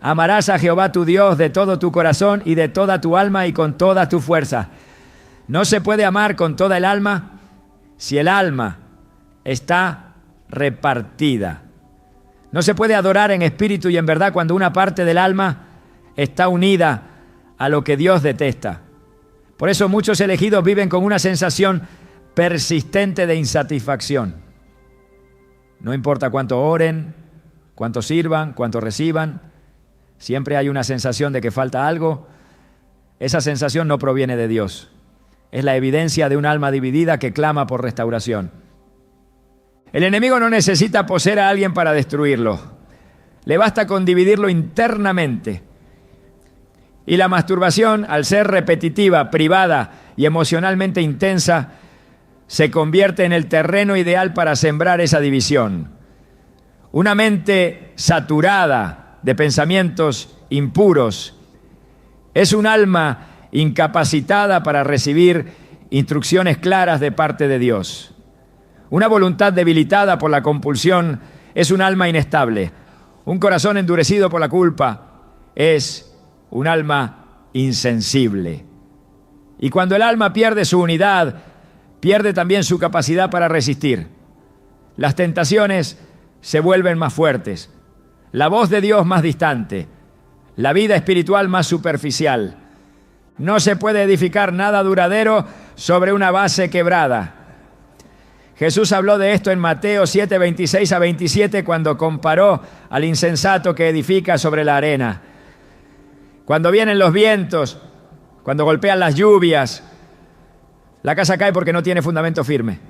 Amarás a Jehová tu Dios de todo tu corazón y de toda tu alma y con toda tu fuerza. No se puede amar con toda el alma si el alma está repartida. No se puede adorar en espíritu y en verdad cuando una parte del alma está unida a lo que Dios detesta. Por eso muchos elegidos viven con una sensación persistente de insatisfacción. No importa cuánto oren, cuánto sirvan, cuánto reciban, siempre hay una sensación de que falta algo. Esa sensación no proviene de Dios. Es la evidencia de un alma dividida que clama por restauración. El enemigo no necesita poseer a alguien para destruirlo. Le basta con dividirlo internamente. Y la masturbación, al ser repetitiva, privada y emocionalmente intensa, se convierte en el terreno ideal para sembrar esa división. Una mente saturada de pensamientos impuros es un alma incapacitada para recibir instrucciones claras de parte de Dios. Una voluntad debilitada por la compulsión es un alma inestable. Un corazón endurecido por la culpa es un alma insensible. Y cuando el alma pierde su unidad, pierde también su capacidad para resistir. Las tentaciones se vuelven más fuertes, la voz de Dios más distante, la vida espiritual más superficial. No se puede edificar nada duradero sobre una base quebrada. Jesús habló de esto en Mateo 7, 26 a 27 cuando comparó al insensato que edifica sobre la arena. Cuando vienen los vientos, cuando golpean las lluvias, la casa cae porque no tiene fundamento firme.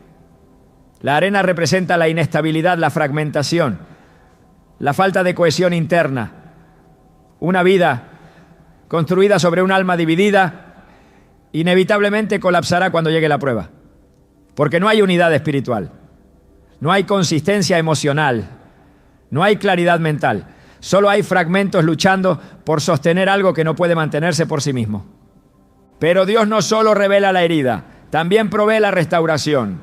La arena representa la inestabilidad, la fragmentación, la falta de cohesión interna. Una vida construida sobre un alma dividida inevitablemente colapsará cuando llegue la prueba. Porque no hay unidad espiritual, no hay consistencia emocional, no hay claridad mental. Solo hay fragmentos luchando por sostener algo que no puede mantenerse por sí mismo. Pero Dios no solo revela la herida, también provee la restauración.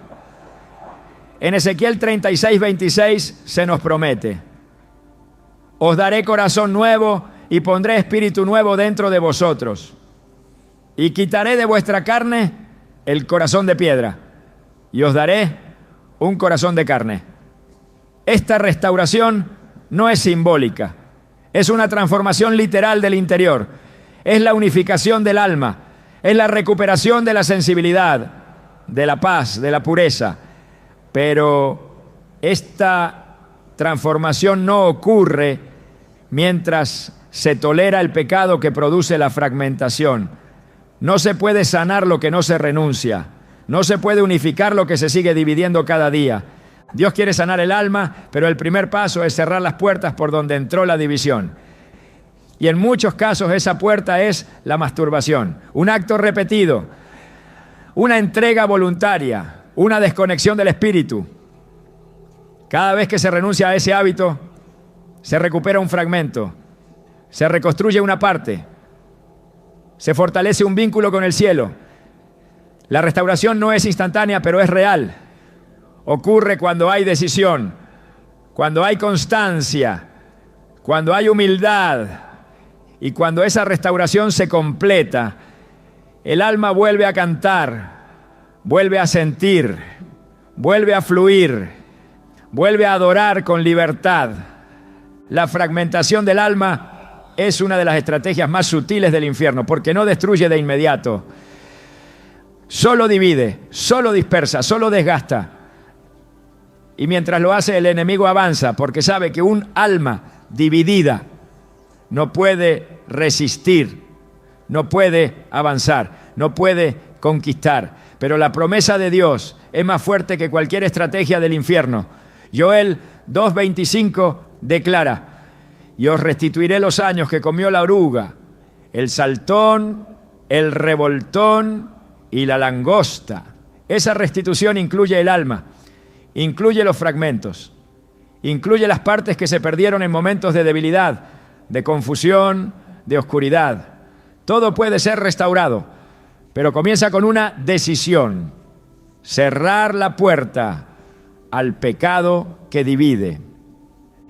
En Ezequiel 36, 26 se nos promete: os daré corazón nuevo y pondré espíritu nuevo dentro de vosotros. Y quitaré de vuestra carne el corazón de piedra y os daré un corazón de carne. Esta restauración no es simbólica, es una transformación literal del interior, es la unificación del alma, es la recuperación de la sensibilidad, de la paz, de la pureza. Pero esta transformación no ocurre mientras se tolera el pecado que produce la fragmentación. No se puede sanar lo que no se renuncia. No se puede unificar lo que se sigue dividiendo cada día. Dios quiere sanar el alma, pero el primer paso es cerrar las puertas por donde entró la división. Y en muchos casos esa puerta es la masturbación, un acto repetido, una entrega voluntaria, una desconexión del espíritu. Cada vez que se renuncia a ese hábito, se recupera un fragmento, se reconstruye una parte, se fortalece un vínculo con el cielo. La restauración no es instantánea, pero es real. Ocurre cuando hay decisión, cuando hay constancia, cuando hay humildad y cuando esa restauración se completa. El alma vuelve a cantar, vuelve a sentir, vuelve a fluir, vuelve a adorar con libertad. La fragmentación del alma es una de las estrategias más sutiles del infierno, porque no destruye de inmediato. Solo divide, solo dispersa, solo desgasta. Y mientras lo hace, el enemigo avanza, porque sabe que un alma dividida no puede resistir, no puede avanzar, no puede conquistar. Pero la promesa de Dios es más fuerte que cualquier estrategia del infierno. Joel 2:25 declara: y os restituiré los años que comió la oruga, el saltón, el revoltón y la langosta. Esa restitución incluye el alma, incluye los fragmentos, incluye las partes que se perdieron en momentos de debilidad, de confusión, de oscuridad. Todo puede ser restaurado, pero comienza con una decisión: cerrar la puerta al pecado que divide.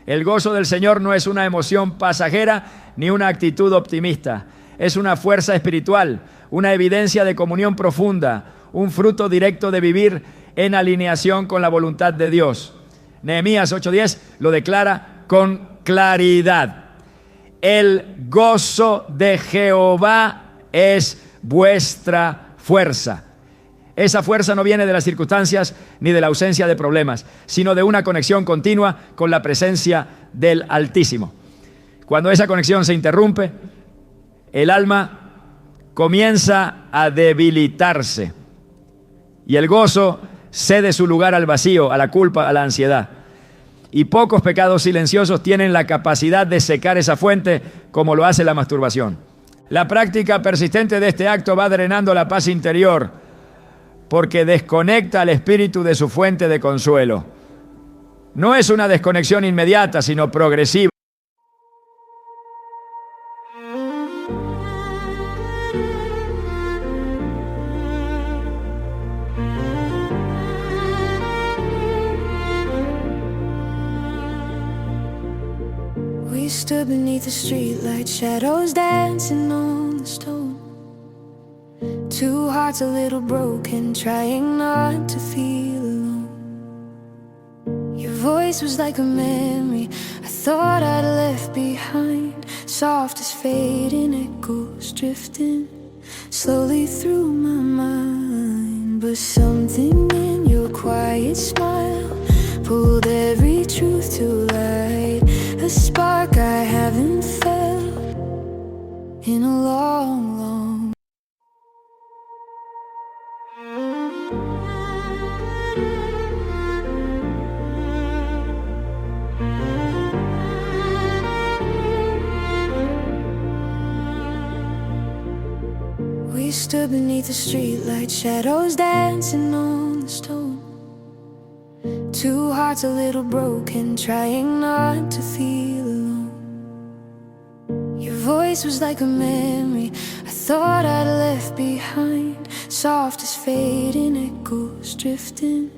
El gozo del Señor no es una emoción pasajera ni una actitud optimista. Es una fuerza espiritual, una evidencia de comunión profunda, un fruto directo de vivir en alineación con la voluntad de Dios. Nehemías 8:10 lo declara con claridad: el gozo de Jehová es vuestra fuerza. Esa fuerza no viene de las circunstancias ni de la ausencia de problemas, sino de una conexión continua con la presencia del Altísimo. Cuando esa conexión se interrumpe, el alma comienza a debilitarse y el gozo cede su lugar al vacío, a la culpa, a la ansiedad. Y pocos pecados silenciosos tienen la capacidad de secar esa fuente como lo hace la masturbación. La práctica persistente de este acto va drenando la paz interior, porque desconecta al espíritu de su fuente de consuelo. No es una desconexión inmediata, sino progresiva. We stood beneath the streetlight, shadows dancing on the stone. Two hearts a little broken, trying not to feel alone. Your voice was like a memory I thought I'd left behind, soft as fading echoes drifting slowly through my mind. But something in your quiet smile pulled every truth to light, a spark I haven't felt in a long, long. We stood beneath the streetlight, shadows dancing on the stone. Two hearts a little broken, trying not to feel alone. Your voice was like a memory I thought I'd left behind, soft as fading echoes drifting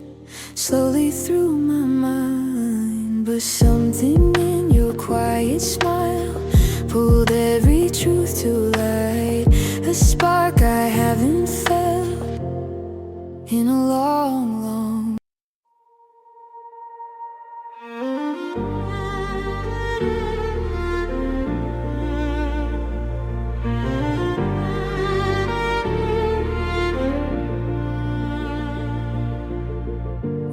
slowly through my mind. But something in your quiet smile pulled every truth to light, a spark I haven't felt in a long, long.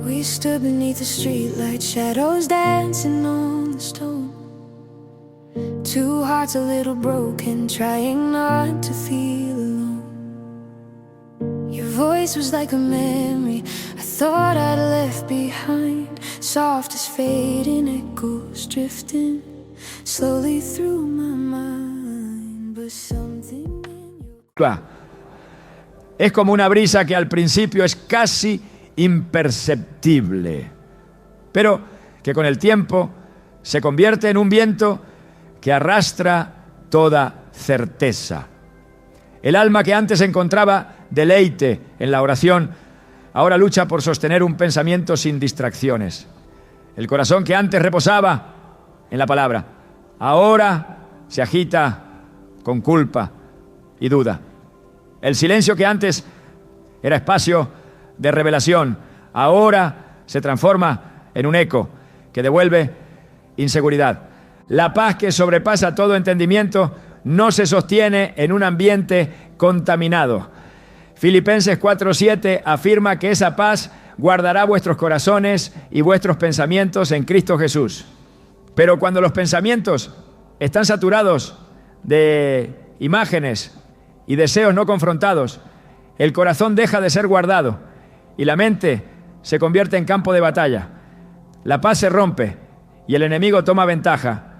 We stood beneath the streetlight, shadows dancing on the stone. Two hearts a little broken, trying not to feel alone. Your voice was like a memory I thought I'd left behind, soft as fading echoes drifting slowly through my mind. But something in your... Es como una brisa que al principio es casi imperceptible, pero que con el tiempo se convierte en un viento que arrastra toda certeza. El alma que antes encontraba deleite en la oración, ahora lucha por sostener un pensamiento sin distracciones. El corazón que antes reposaba en la palabra, ahora se agita con culpa y duda. El silencio que antes era espacio de revelación, ahora se transforma en un eco que devuelve inseguridad. La paz que sobrepasa todo entendimiento no se sostiene en un ambiente contaminado. Filipenses 4:7 afirma que esa paz guardará vuestros corazones y vuestros pensamientos en Cristo Jesús. Pero cuando los pensamientos están saturados de imágenes y deseos no confrontados, el corazón deja de ser guardado y la mente se convierte en campo de batalla. La paz se rompe y el enemigo toma ventaja,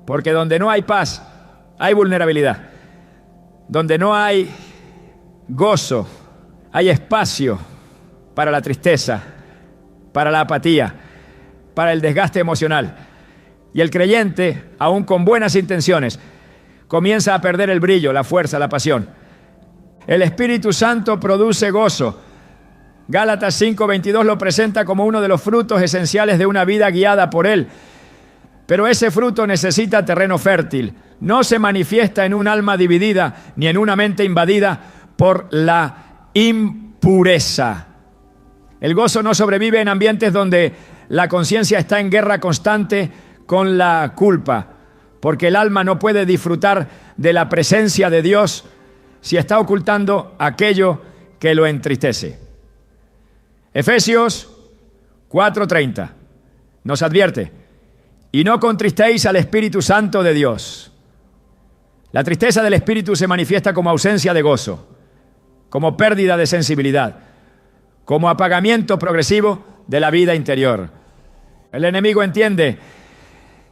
porque donde no hay paz, hay vulnerabilidad. Donde no hay gozo, hay espacio para la tristeza, para la apatía, para el desgaste emocional. Y el creyente, aún con buenas intenciones, comienza a perder el brillo, la fuerza, la pasión. El Espíritu Santo produce gozo. Gálatas 5:22 lo presenta como uno de los frutos esenciales de una vida guiada por Él. Pero ese fruto necesita terreno fértil. No se manifiesta en un alma dividida ni en una mente invadida por la impureza. El gozo no sobrevive en ambientes donde la conciencia está en guerra constante con la culpa, porque el alma no puede disfrutar de la presencia de Dios si está ocultando aquello que lo entristece. Efesios 4:30 nos advierte: y no contristéis al Espíritu Santo de Dios. La tristeza del Espíritu se manifiesta como ausencia de gozo, como pérdida de sensibilidad, como apagamiento progresivo de la vida interior. El enemigo entiende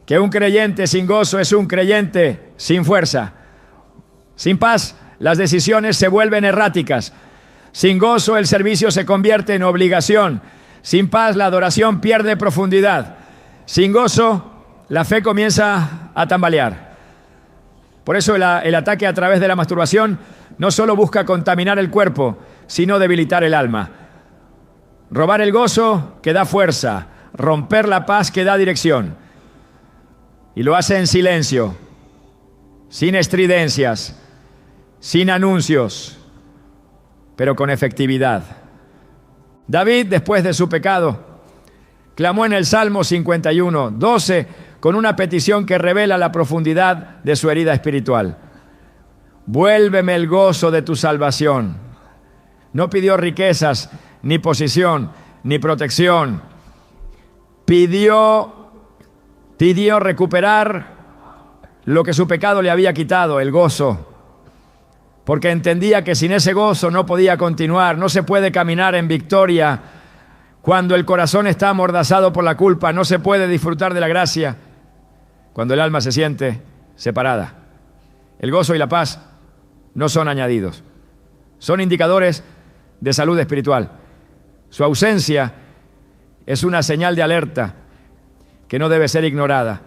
que un creyente sin gozo es un creyente sin fuerza. Sin paz, las decisiones se vuelven erráticas. Sin gozo, el servicio se convierte en obligación. Sin paz, la adoración pierde profundidad. Sin gozo, la fe comienza a tambalear. Por eso el ataque a través de la masturbación no solo busca contaminar el cuerpo, sino debilitar el alma. Robar el gozo que da fuerza, romper la paz que da dirección. Y lo hace en silencio, sin estridencias, sin anuncios, pero con efectividad. David, después de su pecado, clamó en el Salmo 51:12 con una petición que revela la profundidad de su herida espiritual. Vuélveme el gozo de tu salvación. No pidió riquezas, ni posición, ni protección. Pidió recuperar lo que su pecado le había quitado, el gozo. Porque entendía que sin ese gozo no podía continuar. No se puede caminar en victoria cuando el corazón está amordazado por la culpa. No se puede disfrutar de la gracia cuando el alma se siente separada. El gozo y la paz no son añadidos. Son indicadores de salud espiritual. Su ausencia es una señal de alerta que no debe ser ignorada.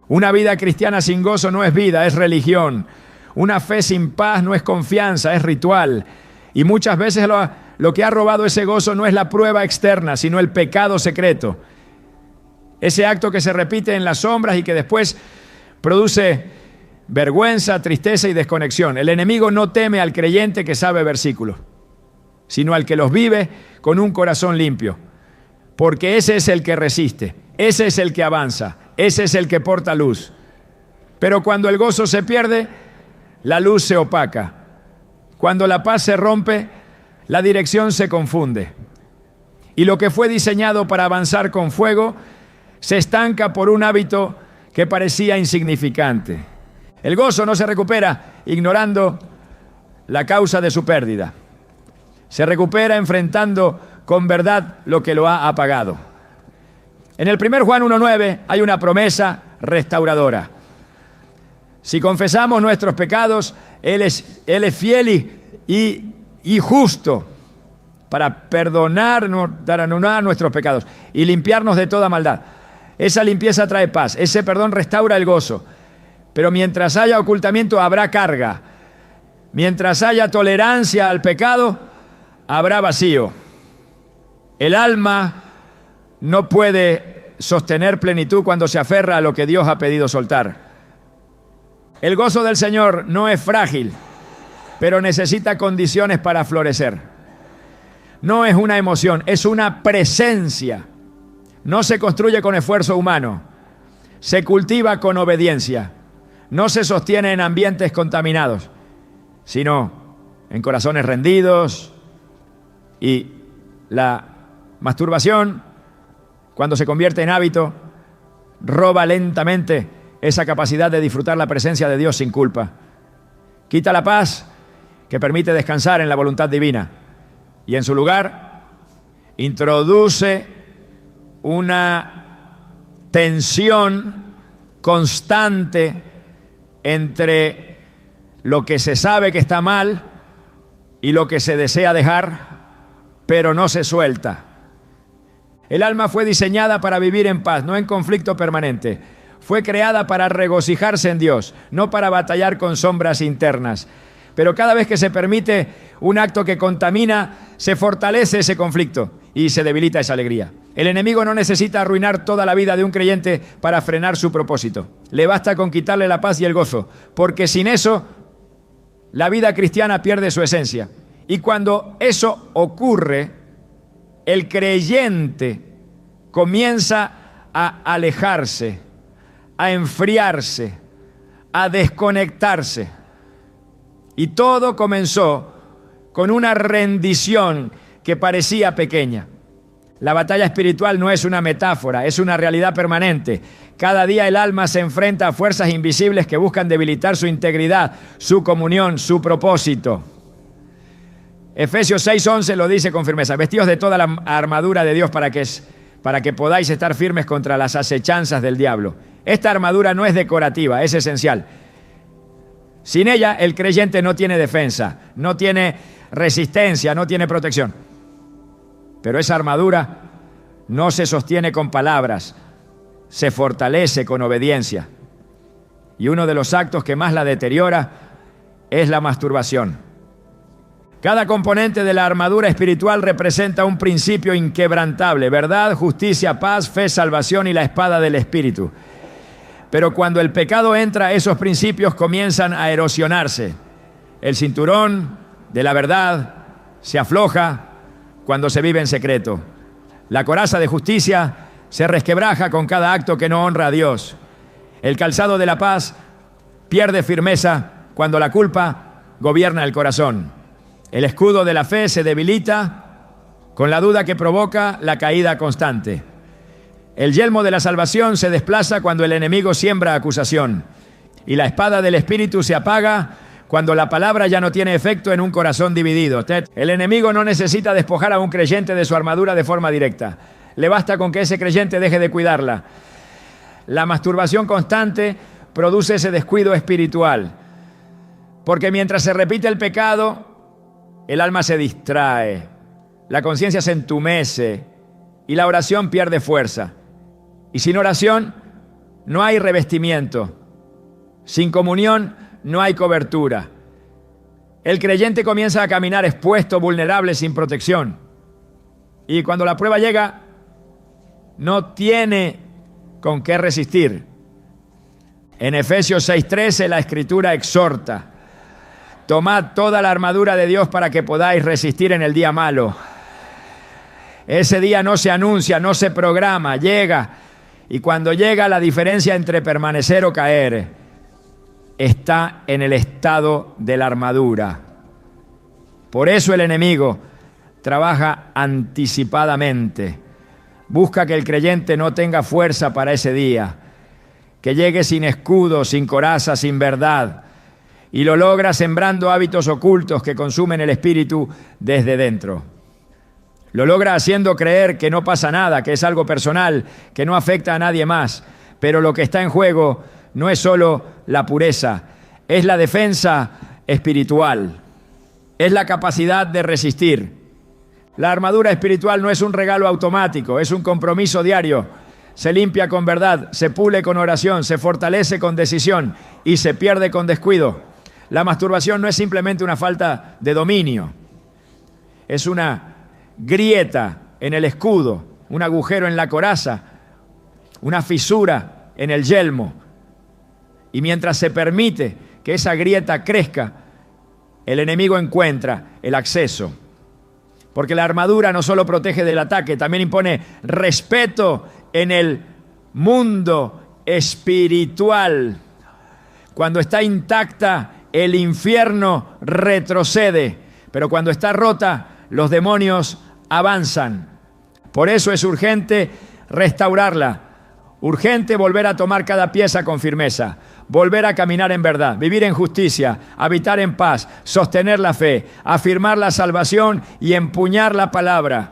Una vida cristiana sin gozo no es vida, es religión. Una fe sin paz no es confianza, es ritual. Y muchas veces lo que ha robado ese gozo no es la prueba externa, sino el pecado secreto. Ese acto que se repite en las sombras y que después produce vergüenza, tristeza y desconexión. El enemigo no teme al creyente que sabe versículos, sino al que los vive con un corazón limpio. Porque ese es el que resiste, ese es el que avanza, ese es el que porta luz. Pero cuando el gozo se pierde, la luz se opaca. Cuando la paz se rompe, la dirección se confunde. Y lo que fue diseñado para avanzar con fuego, se estanca por un hábito que parecía insignificante. El gozo no se recupera ignorando la causa de su pérdida. Se recupera enfrentando con verdad lo que lo ha apagado. En el 1 Juan 1:9 hay una promesa restauradora. Si confesamos nuestros pecados, Él es fiel y justo para perdonar nuestros pecados y limpiarnos de toda maldad. Esa limpieza trae paz, ese perdón restaura el gozo. Pero mientras haya ocultamiento, habrá carga. Mientras haya tolerancia al pecado, habrá vacío. El alma no puede sostener plenitud cuando se aferra a lo que Dios ha pedido soltar. El gozo del Señor no es frágil, pero necesita condiciones para florecer. No es una emoción, es una presencia. No se construye con esfuerzo humano, se cultiva con obediencia. No se sostiene en ambientes contaminados, sino en corazones rendidos. Y la masturbación, cuando se convierte en hábito, roba lentamente esa capacidad de disfrutar la presencia de Dios sin culpa. Quita la paz que permite descansar en la voluntad divina y en su lugar introduce una tensión constante entre lo que se sabe que está mal y lo que se desea dejar, pero no se suelta. El alma fue diseñada para vivir en paz, no en conflicto permanente. fue creada para regocijarse en Dios, no para batallar con sombras internas. Pero cada vez que se permite un acto que contamina, se fortalece ese conflicto y se debilita esa alegría. El enemigo no necesita arruinar toda la vida de un creyente para frenar su propósito. Le basta con quitarle la paz y el gozo, porque sin eso, la vida cristiana pierde su esencia. Y cuando eso ocurre, el creyente comienza a alejarse, a enfriarse, a desconectarse. Y todo comenzó con una rendición que parecía pequeña. La batalla espiritual no es una metáfora, es una realidad permanente. Cada día el alma se enfrenta a fuerzas invisibles que buscan debilitar su integridad, su comunión, su propósito. Efesios 6:11 lo dice con firmeza: vestidos de toda la armadura de Dios para que podáis estar firmes contra las acechanzas del diablo. Esta armadura no es decorativa, es esencial. Sin ella, el creyente no tiene defensa, no tiene resistencia, no tiene protección. Pero esa armadura no se sostiene con palabras, se fortalece con obediencia. Y uno de los actos que más la deteriora es la masturbación. Cada componente de la armadura espiritual representa un principio inquebrantable: verdad, justicia, paz, fe, salvación y la espada del Espíritu. Pero cuando el pecado entra, esos principios comienzan a erosionarse. El cinturón de la verdad se afloja cuando se vive en secreto. La coraza de justicia se resquebraja con cada acto que no honra a Dios. El calzado de la paz pierde firmeza cuando la culpa gobierna el corazón. El escudo de la fe se debilita con la duda que provoca la caída constante. El yelmo de la salvación se desplaza cuando el enemigo siembra acusación. Y la espada del Espíritu se apaga cuando la palabra ya no tiene efecto en un corazón dividido. El enemigo no necesita despojar a un creyente de su armadura de forma directa. Le basta con que ese creyente deje de cuidarla. La masturbación constante produce ese descuido espiritual. Porque mientras se repite el pecado, el alma se distrae, la conciencia se entumece y la oración pierde fuerza. Y sin oración no hay revestimiento. Sin comunión no hay cobertura. El creyente comienza a caminar expuesto, vulnerable, sin protección. Y cuando la prueba llega, no tiene con qué resistir. En Efesios 6:13 la Escritura exhorta: tomad toda la armadura de Dios para que podáis resistir en el día malo. Ese día no se anuncia, no se programa, llega. Y cuando llega, la diferencia entre permanecer o caer está en el estado de la armadura. Por eso el enemigo trabaja anticipadamente. Busca que el creyente no tenga fuerza para ese día, que llegue sin escudo, sin coraza, sin verdad. Y lo logra sembrando hábitos ocultos que consumen el espíritu desde dentro. Lo logra haciendo creer que no pasa nada, que es algo personal, que no afecta a nadie más. Pero lo que está en juego no es solo la pureza, es la defensa espiritual, es la capacidad de resistir. La armadura espiritual no es un regalo automático, es un compromiso diario. Se limpia con verdad, se pule con oración, se fortalece con decisión y se pierde con descuido. La masturbación no es simplemente una falta de dominio, es una grieta en el escudo, un agujero en la coraza, una fisura en el yelmo. Y mientras se permite que esa grieta crezca, el enemigo encuentra el acceso. Porque la armadura no solo protege del ataque, también impone respeto en el mundo espiritual. Cuando está intacta, el infierno retrocede, pero cuando está rota, los demonios avanzan. Por eso es urgente restaurarla, urgente volver a tomar cada pieza con firmeza, volver a caminar en verdad, vivir en justicia, habitar en paz, sostener la fe, afirmar la salvación y empuñar la palabra.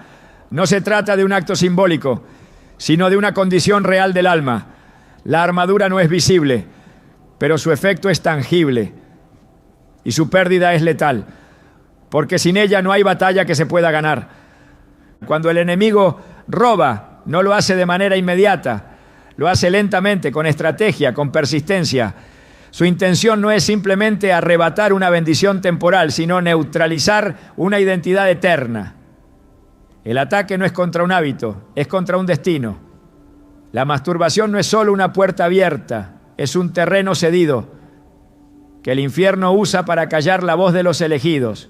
No se trata de un acto simbólico, sino de una condición real del alma. La armadura no es visible, pero su efecto es tangible y su pérdida es letal, porque sin ella no hay batalla que se pueda ganar. Cuando el enemigo roba, no lo hace de manera inmediata, Lo hace lentamente, con estrategia, con persistencia. Su intención no es simplemente arrebatar una bendición temporal, sino neutralizar una identidad eterna. El ataque no es contra un hábito, es contra un destino. La masturbación no es solo una puerta abierta, es un terreno cedido que el infierno usa para callar la voz de los elegidos,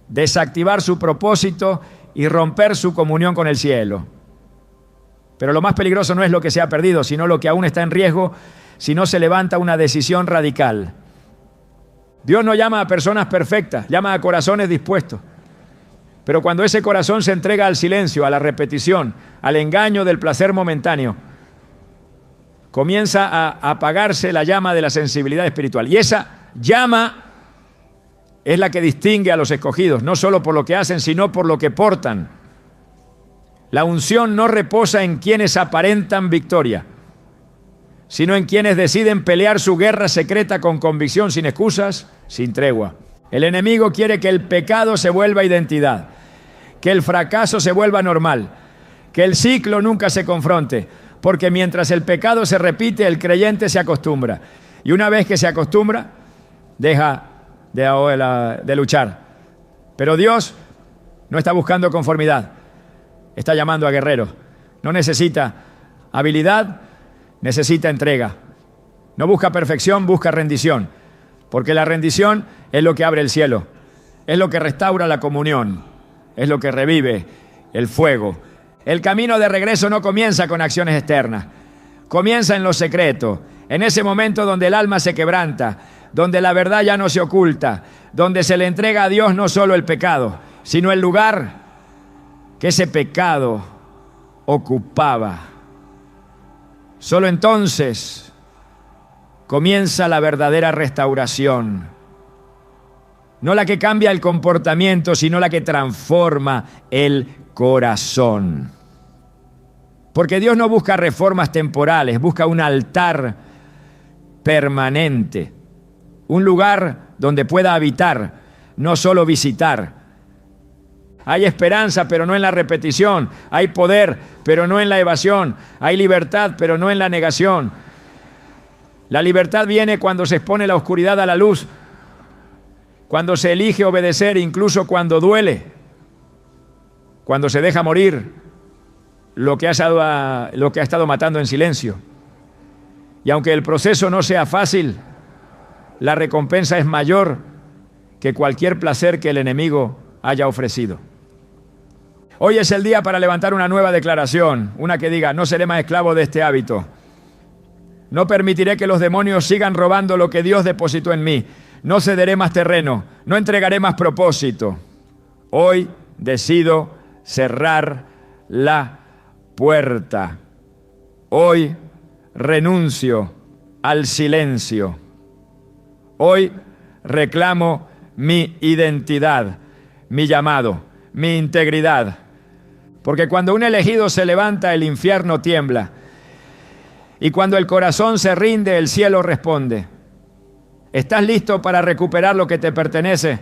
desactivar su propósito y romper su comunión con el cielo. Pero lo más peligroso no es lo que se ha perdido, sino lo que aún está en riesgo si no se levanta una decisión radical. Dios no llama a personas perfectas, llama a corazones dispuestos. Pero cuando ese corazón se entrega al silencio, a la repetición, al engaño del placer momentáneo, comienza a apagarse la llama de la sensibilidad espiritual. Y esa llama es la que distingue a los escogidos, no solo por lo que hacen, sino por lo que portan. La unción no reposa en quienes aparentan victoria, sino en quienes deciden pelear su guerra secreta con convicción, sin excusas, sin tregua. El enemigo quiere que el pecado se vuelva identidad, que el fracaso se vuelva normal, que el ciclo nunca se confronte, porque mientras el pecado se repite, el creyente se acostumbra. Y una vez que se acostumbra, deja de luchar. Pero Dios no está buscando conformidad, está llamando a guerreros. No necesita habilidad, necesita entrega. No busca perfección, busca rendición. Porque la rendición es lo que abre el cielo, es lo que restaura la comunión, es lo que revive el fuego. El camino de regreso no comienza con acciones externas, comienza en lo secreto, en ese momento donde el alma se quebranta, donde la verdad ya no se oculta, donde se le entrega a Dios no solo el pecado, sino el lugar que ese pecado ocupaba. Solo entonces comienza la verdadera restauración. No la que cambia el comportamiento, sino la que transforma el corazón. Porque Dios no busca reformas temporales, busca un altar permanente. Un lugar donde pueda habitar, no solo visitar. Hay esperanza, pero no en la repetición. Hay poder, pero no en la evasión. Hay libertad, pero no en la negación. La libertad viene cuando se expone la oscuridad a la luz, cuando se elige obedecer, incluso cuando duele, cuando se deja morir lo que ha estado matando en silencio. Y aunque el proceso no sea fácil, la recompensa es mayor que cualquier placer que el enemigo haya ofrecido. Hoy es el día para levantar una nueva declaración, una que diga: no seré más esclavo de este hábito. No permitiré que los demonios sigan robando lo que Dios depositó en mí. No cederé más terreno, no entregaré más propósito. Hoy decido cerrar la puerta. Hoy renuncio al silencio. Hoy reclamo mi identidad, mi llamado, mi integridad. Porque cuando un elegido se levanta, el infierno tiembla. Y cuando el corazón se rinde, el cielo responde. ¿Estás listo para recuperar lo que te pertenece?